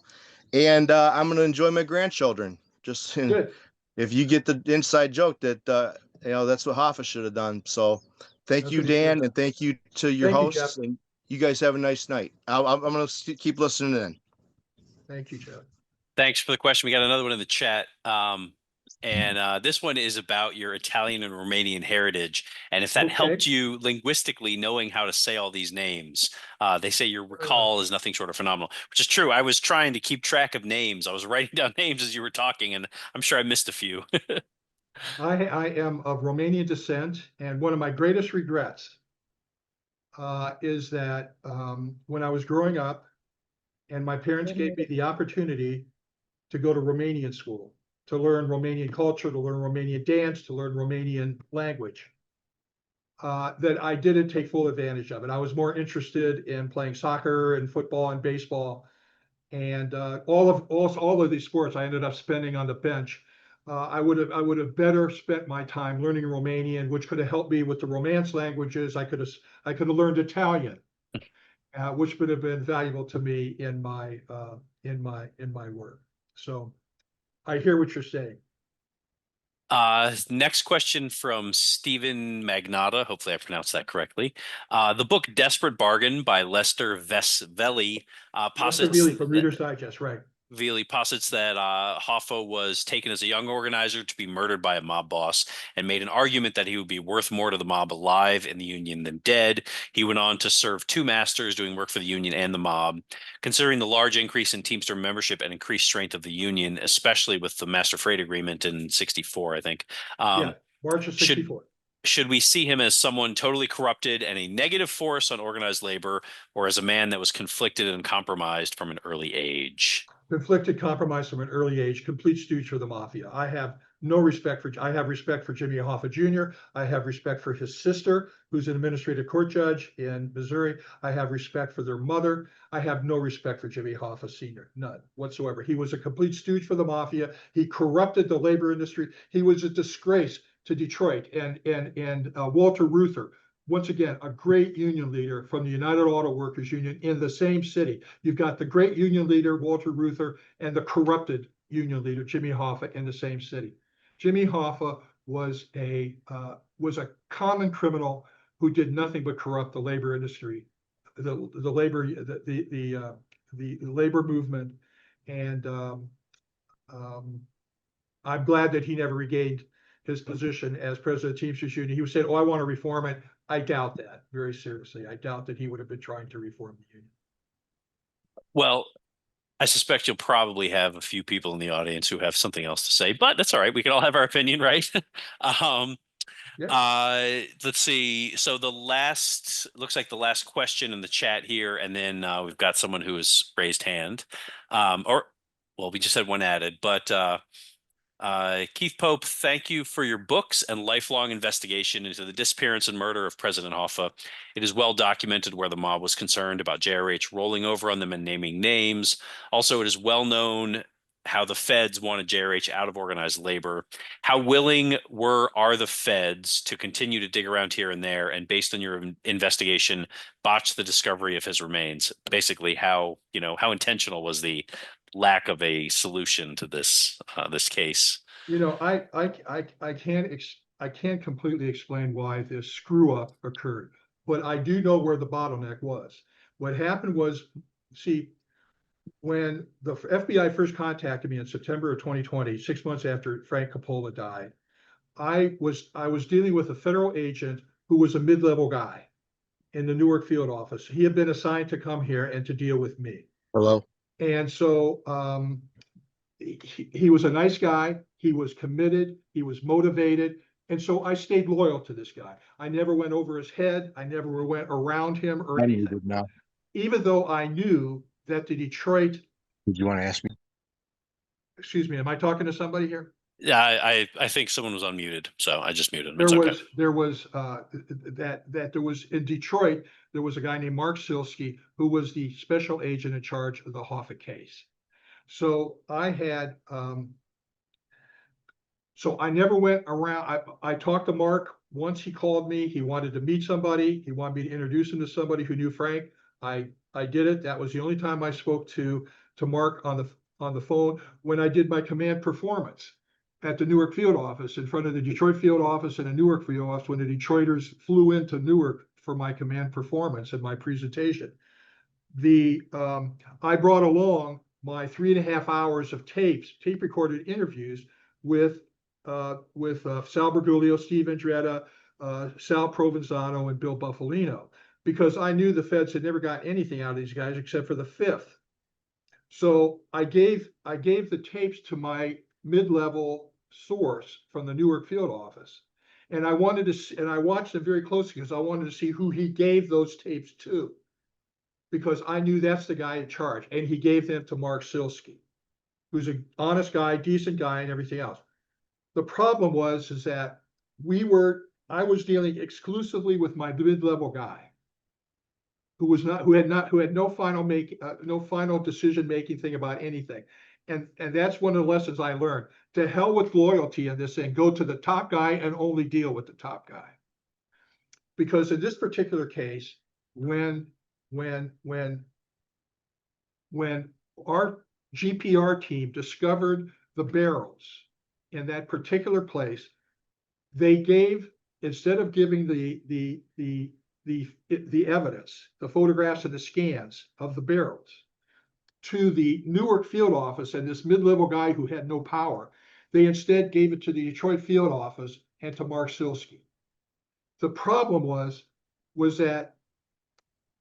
and I'm going to enjoy my grandchildren. Just Good. if you get the inside joke that that's what Hoffa should have done. So thank That's you, what he should have Dan, done. and thank you to your Thank you, Jeff. hosts, and you guys have a nice night. I'm going to keep listening in. Thank you, Jeff. Thanks for the question. We got another one in the chat. This one is about your Italian and Romanian heritage. And if that Okay. helped you linguistically knowing how to say all these names, they say your recall is nothing short of phenomenal, which is true. I was trying to keep track of names. I was writing down names as you were talking, and I'm sure I missed a few. I am of Romanian descent, and one of my greatest regrets is that when I was growing up and my parents gave me the opportunity to go to Romanian school, to learn Romanian culture, to learn Romanian dance, to learn Romanian language, that I didn't take full advantage of it. I was more interested in playing soccer and football and baseball, and all of these sports I ended up spending on the bench. I would have better spent my time learning Romanian, which could have helped me with the Romance languages. I could have learned Italian, which would have been valuable to me in my work. So I hear what you're saying. Next question from Stephen Magnotta. Hopefully I pronounced that correctly. The book Desperate Bargain by Lester Vesveli Lester posits Veely from Reader's Digest, right? Veely posits that Hoffa was taken as a young organizer to be murdered by a mob boss and made an argument that he would be worth more to the mob alive in the Union than dead. He went on to serve two masters doing work for the Union and the mob. Considering the large increase in Teamster membership and increased strength of the Union, especially with the Master Freight Agreement in 64, I think. Yeah, March of 64. Should we see him as someone totally corrupted and a negative force on organized labor, or as a man that was conflicted and compromised from an early age? Conflicted, compromise from an early age, complete stooge for the mafia. I have respect for Jimmy Hoffa Jr. I have respect for his sister, who's an administrative court judge in Missouri. I have respect for their mother. I have no respect for Jimmy Hoffa Sr., none whatsoever. He was a complete stooge for the mafia. He corrupted the labor industry. He was a disgrace to Detroit. And Walter Reuther, once again, a great union leader from the United Auto Workers Union in the same city. You've got the great union leader, Walter Reuther, and the corrupted union leader, Jimmy Hoffa, in the same city. Jimmy Hoffa was a common criminal who did nothing but corrupt the labor industry, the labor movement, and I'm glad that he never regained his position as president of Teamsters Union. He was saying, "Oh, I want to reform it." I doubt that, very seriously. I doubt that he would have been trying to reform the union. Well, I suspect you'll probably have a few people in the audience who have something else to say, but that's all right. We can all have our opinion, right? Let's see. So looks like the last question in the chat here, and then we've got someone who has raised hand. We just had one added, but Keith Pope, thank you for your books and lifelong investigation into the disappearance and murder of President Hoffa. It is well documented where the mob was concerned about JRH rolling over on them and naming names. Also, it is well known how the feds wanted JRH out of organized labor. How willing are the feds to continue to dig around here and there, and based on your investigation, botch the discovery of his remains? Basically, how intentional was the lack of a solution to this case? I can't completely explain why this screw up occurred, but I do know where the bottleneck was. What happened was, see, when the FBI first contacted me in September of 2020, 6 months after Frank Coppola died, I was dealing with a federal agent who was a mid-level guy in the Newark field office. He had been assigned to come here and to deal with me. Hello. And so he was a nice guy. He was committed. He was motivated. And so I stayed loyal to this guy. I never went over his head. I never went around him or anything. Now. Even though I knew that the Detroit. Did you want to ask me? Excuse me, am I talking to somebody here? Yeah, I think someone was unmuted, so I just muted him. There was in Detroit, there was a guy named Mark Silsky who was the special agent in charge of the Hoffa case. So I had So I never went around. I talked to Mark once. He called me. He wanted to meet somebody. He wanted me to introduce him to somebody who knew Frank. I did it. That was the only time I spoke to Mark on the phone when I did my command performance at the Newark field office in front of the Detroit field office and the Newark field office when the Detroiters flew into Newark for my command performance and my presentation. I brought along my 3.5 hours of tape recorded interviews with Sal Bergoglio, Steve Andretta, Sal Provenzano, and Bill Buffalino, because I knew the feds had never got anything out of these guys except for the fifth. So I gave the tapes to my mid-level source from the Newark field office. And I wanted to, and I watched them very closely because I wanted to see who he gave those tapes to, because I knew that's the guy in charge. And he gave them to Mark Silsky, who's an honest guy, decent guy, and everything else. The problem is that I was dealing exclusively with my mid-level guy, who had no final decision-making thing about anything. And that's one of the lessons I learned. To hell with loyalty in this thing. Go to the top guy and only deal with the top guy. Because in this particular case, when our GPR team discovered the barrels in that particular place, they gave, instead of giving the evidence, the photographs and the scans of the barrels to the Newark field office and this mid-level guy who had no power, they instead gave it to the Detroit field office and to Mark Silsky. The problem was that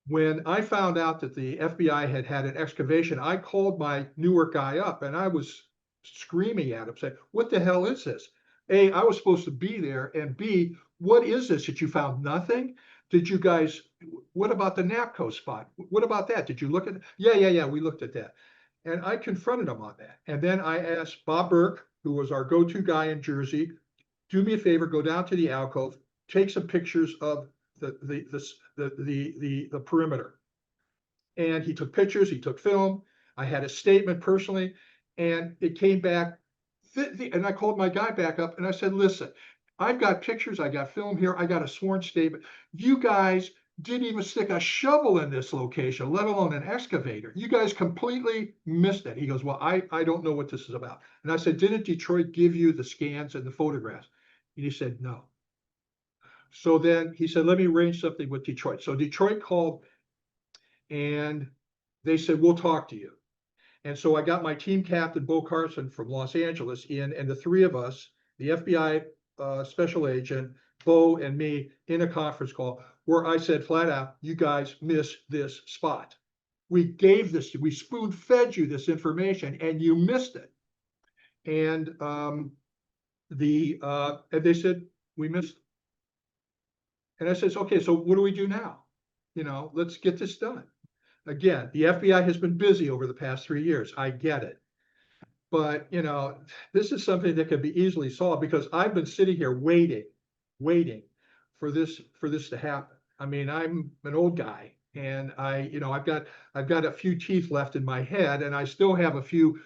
when I found out that the FBI had an excavation, I called my Newark guy up and I was screaming at him, saying, "What the hell is this? A, I was supposed to be there, and B, what is this that you found? Nothing? Did you guys, what about the NAPCO spot? What about that? Did you look at it?" Yeah, we looked at that. And I confronted him on that. And then I asked Bob Burke, who was our go-to guy in Jersey, do me a favor, go down to the alcove, take some pictures of the perimeter. And he took pictures, he took film. I had a statement personally, and it came back. And I called my guy back up and I said, "Listen, I've got pictures, I got film here, I got a sworn statement. You guys didn't even stick a shovel in this location, let alone an excavator. You guys completely missed it." He goes, "Well, I don't know what this is about." And I said, "Didn't Detroit give you the scans and the photographs?" And he said, "No." So then he said, "Let me arrange something with Detroit." So Detroit called and they said, "We'll talk to you." And so I got my team captain, Bo Carson from Los Angeles in, and the three of us, the FBI special agent, Bo and me, in a conference call where I said flat out, "You guys missed this spot. We spoon-fed you this information and you missed it." And and they said, "We missed it." And I says, "Okay, so what do we do now? Let's get this done." Again, the FBI has been busy over the past 3 years. I get it. But, this is something that can be easily solved because I've been sitting here waiting for this to happen. I mean, I'm an old guy and I've got a few teeth left in my head, and I still have a few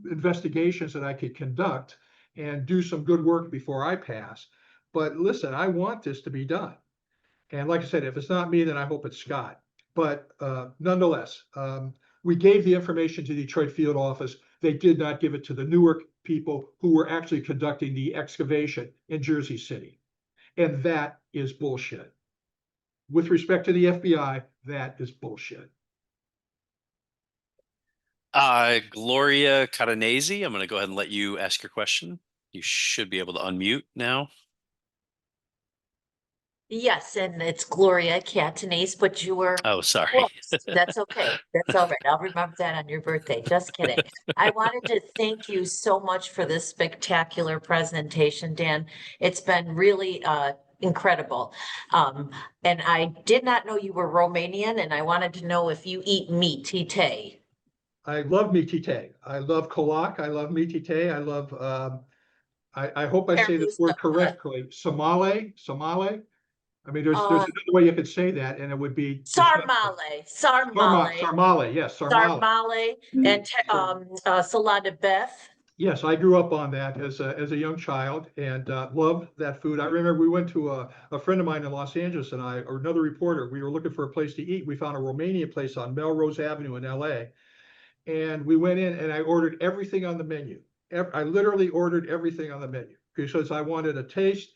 investigations that I could conduct and do some good work before I pass. But listen, I want this to be done. And like I said, if it's not me, then I hope it's Scott. But nonetheless, we gave the information to the Detroit field office. They did not give it to the Newark people who were actually conducting the excavation in Jersey City. And that is bullshit. With respect to the FBI, that is bullshit. Gloria Catanese, I'm going to go ahead and let you ask your question. You should be able to unmute now. Yes, and it's Gloria Catanese, but you were Oh, sorry. close. That's okay. That's all right. I'll remember that on your birthday. Just kidding. I wanted to thank you so much for this spectacular presentation, Dan. It's been really incredible. And I did not know you were Romanian, and I wanted to know if you eat meat, tite. I love mitite. I love kolak. I love mitite. I love, I hope I say this word correctly. Somale. I mean, there's another way you could say that, and it would be Sarmale. Sarmale, yes, sarmale. And salad de beef. Yes, I grew up on that as a young child and loved that food. I remember we went to a friend of mine in Los Angeles and or another reporter, we were looking for a place to eat. We found a Romanian place on Melrose Avenue in LA. And we went in and I ordered everything on the menu. I literally ordered everything on the menu because I wanted a taste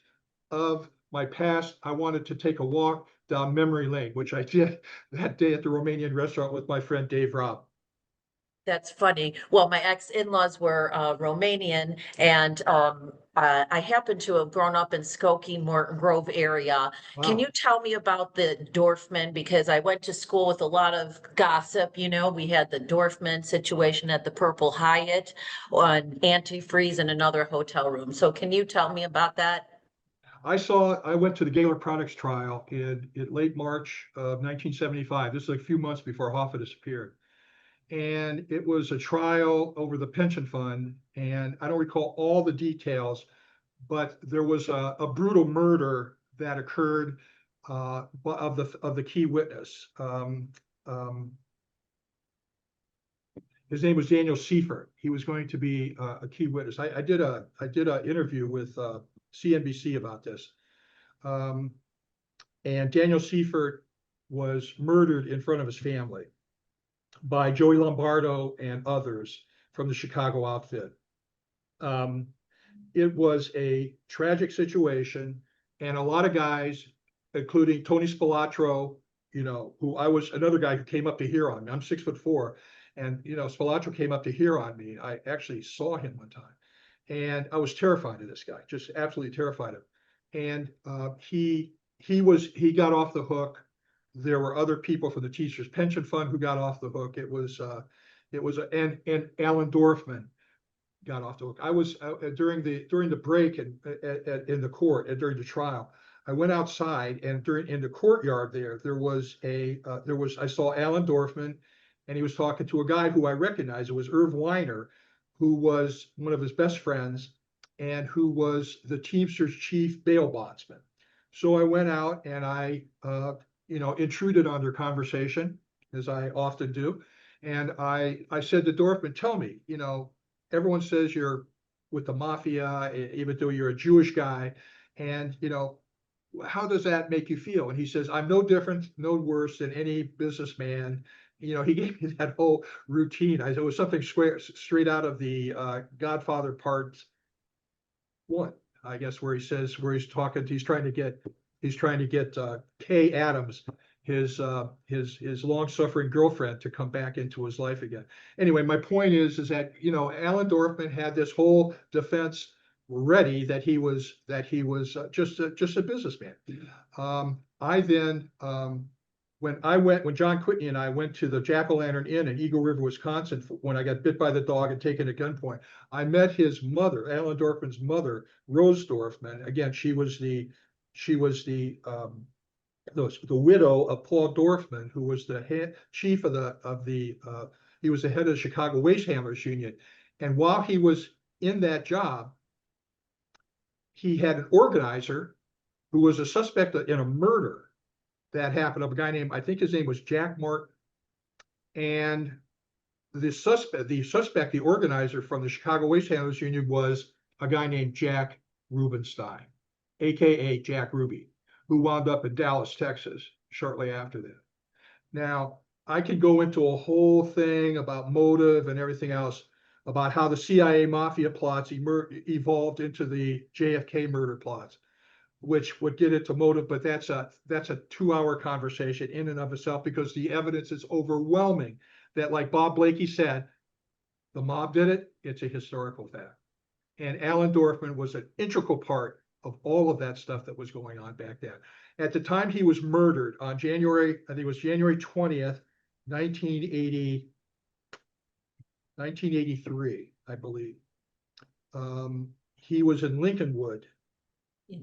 of my past. I wanted to take a walk down memory lane, which I did that day at the Romanian restaurant with my friend Dave Robb. That's funny. Well, my ex-in-laws were Romanian, and I happen to have grown up in Skokie, Morton Grove area. Can you Wow. tell me about the Dorfman? Because I went to school with a lot of gossip. You know, we had the Dorfman situation at the Purple Hyatt on antifreeze in another hotel room. So can you tell me about that? I went to the Gaylor Products trial in late March of 1975. This is a few months before Hoffa disappeared. And it was a trial over the pension fund. And I don't recall all the details, but there was a brutal murder that occurred of the key witness. His name was Daniel Seifert. He was going to be a key witness. I did an interview with CNBC about this. And Daniel Seifert was murdered in front of his family by Joey Lombardo and others from the Chicago outfit. It was a tragic situation, and a lot of guys, including Tony Spilatro, you know, who I was another guy who came up to hear on me. I'm 6'4", and you know, Spilatro came up to hear on me. I actually saw him one time, and I was terrified of this guy, just absolutely terrified of him. And he got off the hook. There were other people from the Teamsters pension fund who got off the hook. And Alan Dorfman got off the hook. I was during the break and in the court and during the trial. I went outside and in the courtyard I saw Alan Dorfman, and he was talking to a guy who I recognized. It was Irv Weiner, who was one of his best friends and who was the Teamsters chief bail bondsman. So I went out and I intruded on their conversation, as I often do. And I said to Dorfman, tell me, you know, everyone says you're with the mafia, even though you're a Jewish guy. And, you know, how does that make you feel? And he says, I'm no different, no worse than any businessman. You know, he gave me that whole routine. It was something straight out of the Godfather Part 1, I guess, where he's trying to get Kay Adams, his long-suffering girlfriend, to come back into his life again. Anyway, my point is that, you know, Alan Dorfman had this whole defense ready that he was just a businessman. When John Quitney and I went to the Jack-O-Lantern Inn in Eagle River, Wisconsin, when I got bit by the dog and taken at gunpoint, I met his mother, Alan Dorfman's mother, Rose Dorfman. Again, she was the widow of Paul Dorfman, who was the chief he was the head of the Chicago Waste Handlers Union. And while he was in that job, he had an organizer who was a suspect in a murder that happened of a guy named, I think his name was Jack Martin. And the suspect, the organizer from the Chicago Waste Handlers Union, was a guy named Jack Rubenstein, AKA Jack Ruby, who wound up in Dallas, Texas, shortly after that. Now, I could go into a whole thing about motive and everything else, about how the CIA mafia plots evolved into the JFK murder plots, which would get into motive, but that's a 2-hour conversation in and of itself, because the evidence is overwhelming that, like Bob Blakey said, the mob did it. It's a historical fact. And Alan Dorfman was an integral part of all of that stuff that was going on back then. At the time he was murdered on January 20th, 1983, I believe. He was in Lincolnwood,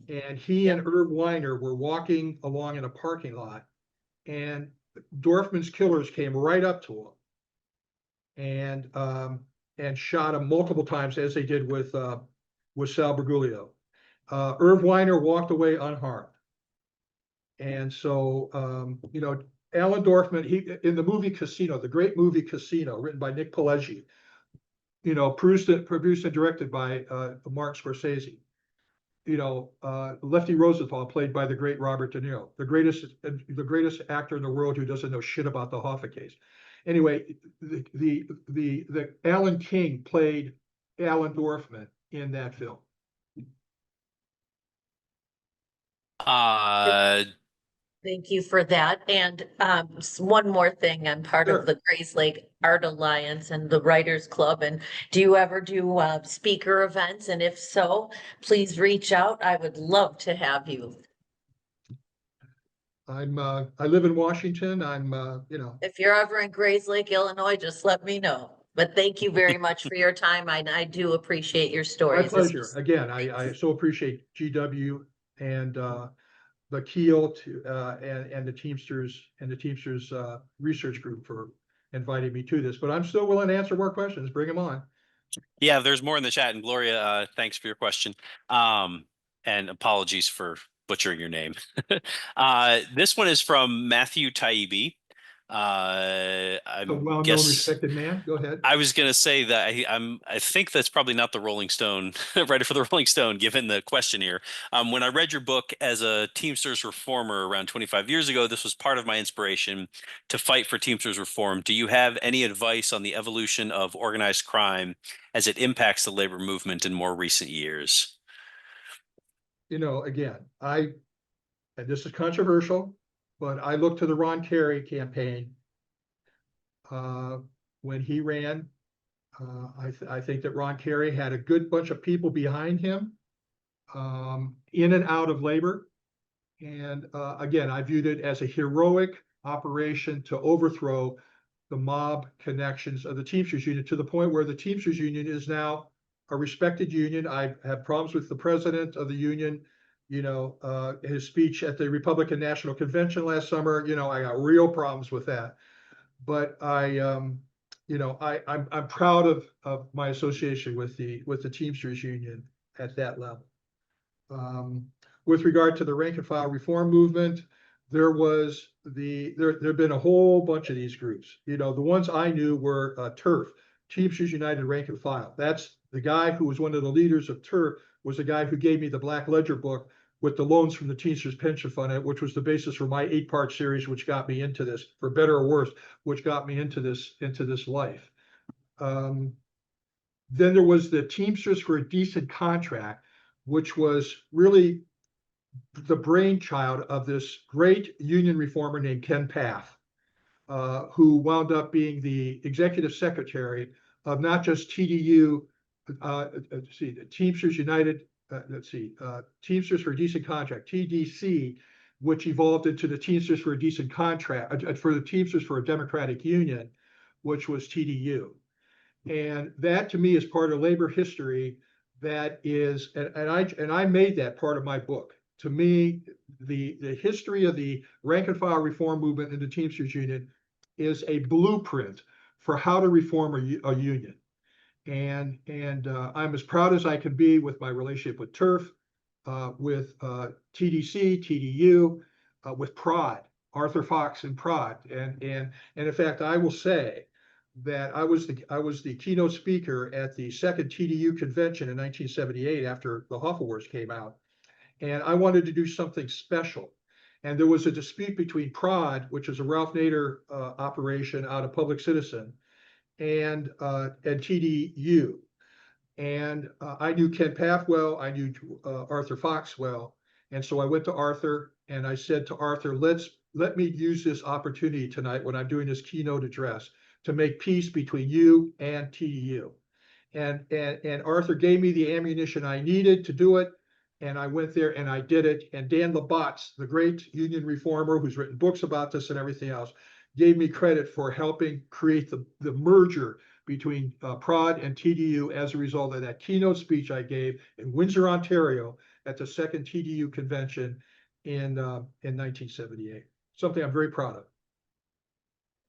and he and Irv Weiner were walking along in a parking lot, and Dorfman's killers came right up to him and shot him multiple times, as they did with Sal Bergoglio. Irv Weiner walked away unharmed. And so, you know, Alan Dorfman, in the movie Casino, the great movie Casino, written by Nick Pileggi, produced and directed by Martin Scorsese. Lefty Rosenthal, played by the great Robert De Niro, the greatest actor in the world who doesn't know shit about the Hoffa case. Anyway, the Alan King played Alan Dorfman in that film. Thank you for that. And one more thing, I'm part Sure. of the Grays Lake Art Alliance and the Writers Club. And do you ever do speaker events? And if so, please reach out. I would love to have you. I live in Washington. If you're ever in Grays Lake, Illinois, just let me know. But thank you very much for your time. I do appreciate your My stories. pleasure. Again, I so appreciate GW and Vakil and the Teamsters research group for inviting me to this. But I'm still willing to answer more questions. Bring them on. Yeah, there's more in the chat. And Gloria, thanks for your question. And apologies for butchering your name. This one is from Matthew Taibbi. A well-known, respected man. Go ahead. I was going to say that I think that's probably not the Rolling Stone writer for the Rolling Stone, given the question here. When I read your book as a Teamsters reformer around 25 years ago, this was part of my inspiration to fight for Teamsters reform. Do you have any advice on the evolution of organized crime as it impacts the labor movement in more recent years? Again, and this is controversial, but I look to the Ron Kerry campaign when he ran. I think that Ron Kerry had a good bunch of people behind him in and out of labor. And again, I viewed it as a heroic operation to overthrow the mob connections of the Teamsters Union, to the point where the Teamsters Union is now a respected union. I have problems with the president of the union. His speech at the Republican National Convention last summer, I got real problems with that. But I'm proud of my association with the Teamsters Union at that level. With regard to the rank and file reform movement, there have been a whole bunch of these groups. The ones I knew were TURF, Teamsters United Rank and File. That's the guy who was one of the leaders of TURF, was the guy who gave me the Black Ledger book with the loans from the Teamsters Pension Fund, which was the basis for my 8-part series, which got me into this, for better or worse, which got me into this life. Then there was the Teamsters for a Decent Contract, which was really the brainchild of this great union reformer named Ken Paff, who wound up being the executive secretary of not just TDU, the Teamsters United, Teamsters for a Decent Contract, TDC, which evolved into the Teamsters for a Decent Contract, for the Teamsters for a Democratic Union, which was TDU. And that to me is part of labor history that is, and I made that part of my book. To me, the history of the rank and file reform movement in the Teamsters Union is a blueprint for how to reform a union. And I'm as proud as I can be with my relationship with TURF, with TDC, TDU, with PROD, Arthur Fox and PROD. And in fact, I will say that I was the keynote speaker at the second TDU convention in 1978 after the Hoffa Wars came out. And I wanted to do something special. And there was a dispute between PROD, which is a Ralph Nader operation out of Public Citizen, and TDU. And I knew Ken Paff well, I knew Arthur Fox well. And so I went to Arthur and I said to Arthur, let me use this opportunity tonight when I'm doing this keynote address to make peace between you and TDU. And Arthur gave me the ammunition I needed to do it. And I went there and I did it. And Dan Labatz, the great union reformer who's written books about this and everything else, gave me credit for helping create the merger between PROD and TDU as a result of that keynote speech I gave in Windsor, Ontario at the second TDU convention in 1978. Something I'm very proud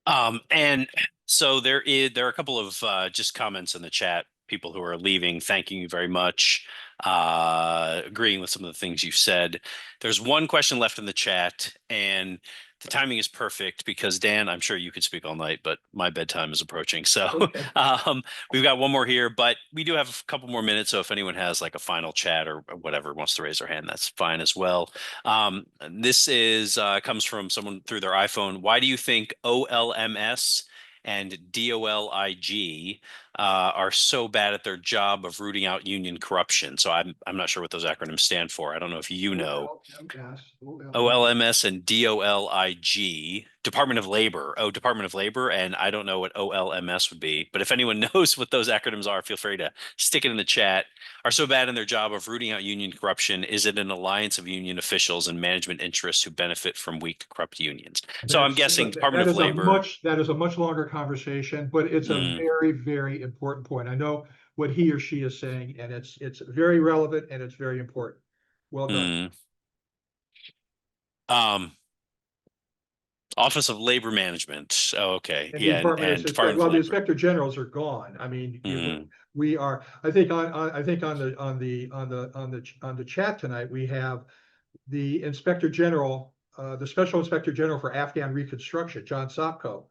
of. And so there are a couple of just comments in the chat, people who are leaving, thanking you very much, agreeing with some of the things you said. There's one question left in the chat, and the timing is perfect because Dan, I'm sure you could speak all night, but my bedtime is approaching. So Okay. we've got one more here, but we do have a couple more minutes. So if anyone has like a final chat or whatever wants to raise their hand, that's fine as well. This is comes from someone through their iPhone. Why do you think OLMS and DOLIG are so bad at their job of rooting out union corruption? So I'm not sure what those acronyms stand for. I don't know if you know. OLMS and DOLIG, Department of Labor. Oh, Department of Labor, and I don't know what OLMS would be. But if anyone knows what those acronyms are, feel free to stick it in the chat. Are so bad in their job of rooting out union corruption? Is it an alliance of union officials and management interests who benefit from weak, corrupt unions? So I'm guessing Department of Labor. That is a much longer conversation, but it's a very, very important point. I know what he or she is saying, and it's very relevant and it's very important. Well done. Office of Labor Management. Oh, okay. And Yeah, the Department of the Labor. inspector generals are gone. I mean, we are. I think on the chat tonight we have the inspector general, the special inspector general for Afghan reconstruction, John Sopko,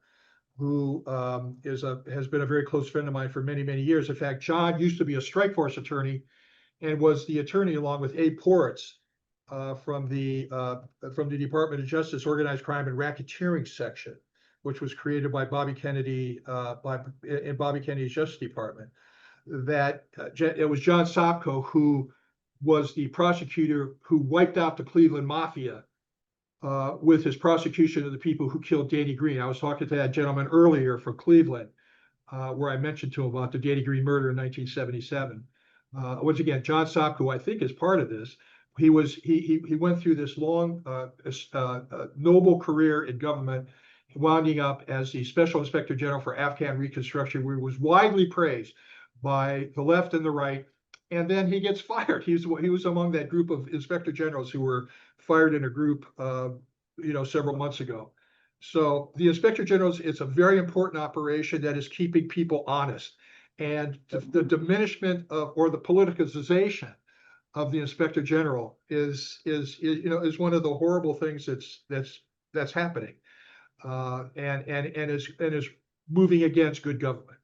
who has been a very close friend of mine for many, many years. In fact, John used to be a strike force attorney and was the attorney along with Abe Poritz from the Department of Justice Organized Crime and Racketeering section, which was created by Bobby Kennedy in Bobby Kennedy's Justice Department. That it was John Sopko who was the prosecutor who wiped out the Cleveland Mafia with his prosecution of the people who killed Danny Green. I was talking to that gentleman earlier from Cleveland, where I mentioned to him about the Danny Green murder in 1977. Once again, John Sopko, I think, is part of this. He went through this long, noble career in government, winding up as the Special Inspector General for Afghan Reconstruction, where he was widely praised by the left and the right. And then he gets fired. He was among that group of inspector generals who were fired in a group, several months ago. So the inspector generals, it's a very important operation that is keeping people honest. And the diminishment of, or the politicization of the inspector general is one of the horrible things that's happening, and is moving against good government.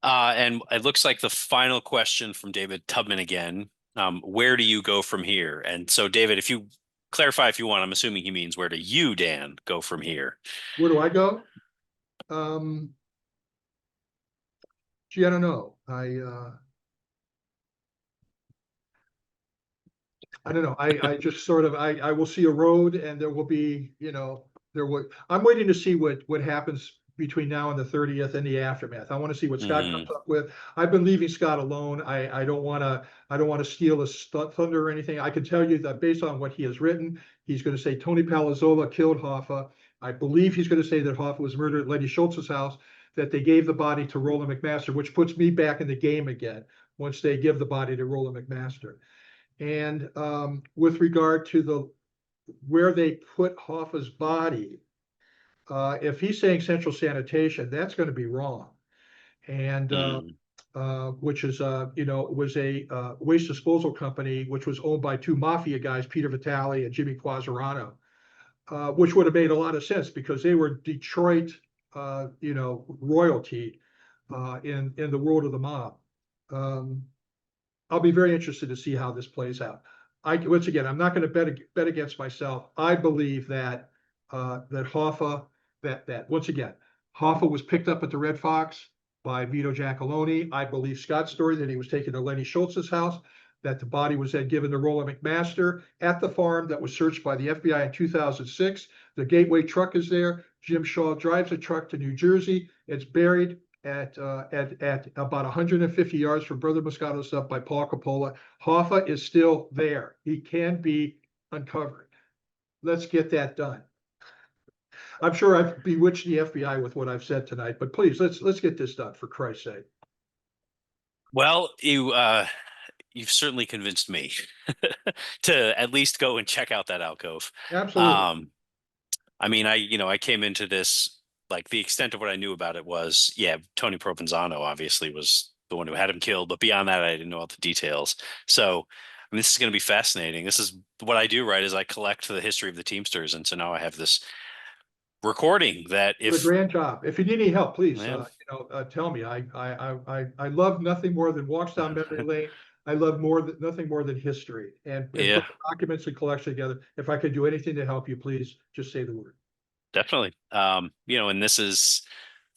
And it looks like the final question from David Tubman again. Where do you go from here? And so, David, if you clarify if you want, I'm assuming he means where do you, Dan, go from here? Where do I go? Gee, I don't know. I don't know. I just sort of, I will see a road and there will be, I'm waiting to see what happens between now and the 30th and the aftermath. I want to see what Scott comes up with. I've been leaving Scott alone. I don't want to steal his thunder or anything. I can tell you that based on what he has written, he's going to say Tony Palazzolo killed Hoffa. I believe he's going to say that Hoffa was murdered at Lenny Schultz's house, that they gave the body to Roland McMaster, which puts me back in the game again once they give the body to Roland McMaster. And with regard to where they put Hoffa's body, if he's saying central sanitation, that's going to be wrong. And which is, was a waste disposal company, which was owned by two mafia guys, Peter Vitale and Jimmy Quasarano, which would have made a lot of sense because they were Detroit, royalty in the world of the mob. I'll be very interested to see how this plays out. Once again, I'm not going to bet against myself. I believe that Hoffa, once again, Hoffa was picked up at the Red Fox by Vito Giacalone. I believe Scott's story that he was taken to Lenny Schultz's house, that the body was then given to Roland McMaster at the farm that was searched by the FBI in 2006. The Gateway truck is there. Jim Shaw drives the truck to New Jersey. It's buried at about 150 yards from Brother Moscato's stuff by Paul Coppola. Hoffa is still there. He can be uncovered. Let's get that done. I'm sure I've bewitched the FBI with what I've said tonight, but please let's get this done for Christ's sake. Well, you've certainly convinced me to at least go and check out that alcove. Absolutely. I mean, I came into this, like the extent of what I knew about it was, Tony Provenzano obviously was the one who had him killed, but beyond that, I didn't know all the details. So mean, this is going to be fascinating. This is what I do, right? Is I collect the history of the Teamsters, and so now I have this recording that Did a if grand job. If you need any help, please, Yeah. tell me. I love nothing more than walks down memory lane. I love nothing more than history and Yeah. put documents and collection together. If I could do anything to help you, please just say the word. Definitely. And this is,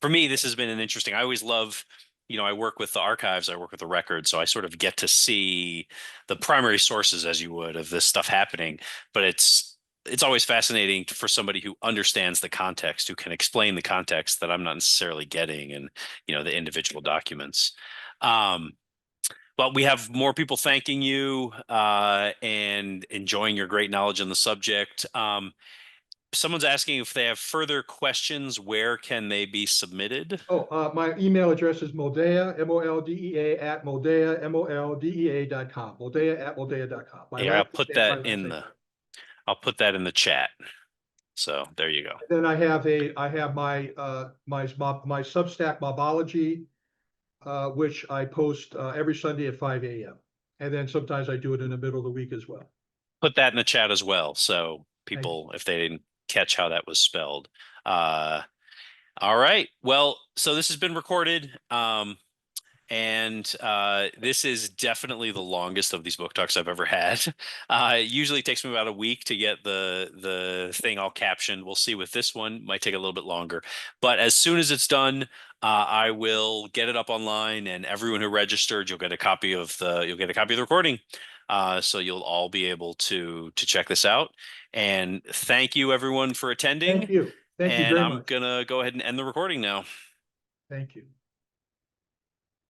for me, this has been an interesting, I always love, I work with the archives, I work with the records, so I sort of get to see the primary sources, as you would, of this stuff happening. But it's always fascinating for somebody who understands the context, who can explain the context that I'm not necessarily getting in, the individual documents. But we have more people thanking you and enjoying your great knowledge on the subject. Someone's asking if they have further questions, where can they be submitted? Oh, my email address is Moldea, Moldea at Moldea, Moldea.com. Moldea@moldea.com. My Yeah, I'll last put name, that my last in name. I'll put that in the chat. So there you go. Then I have my Substack Mobology, which I post every Sunday at 5 a.m. And then sometimes I do it in the middle of the week as well. Put that in the chat as well, so Thank people, if they didn't catch how that was spelled. All right. Well, so this has been recorded. And this is definitely the longest of these book talks I've ever had. It usually takes me about a week to get the thing all captioned. We'll see with this one. Might take a little bit longer. But as soon as it's done, I will get it up online, and everyone who registered, you'll get a copy of the recording. So you'll all be able to check this out. And thank you everyone for attending. you. Thank you And very I'm much. gonna go ahead and end the recording now. Thank you.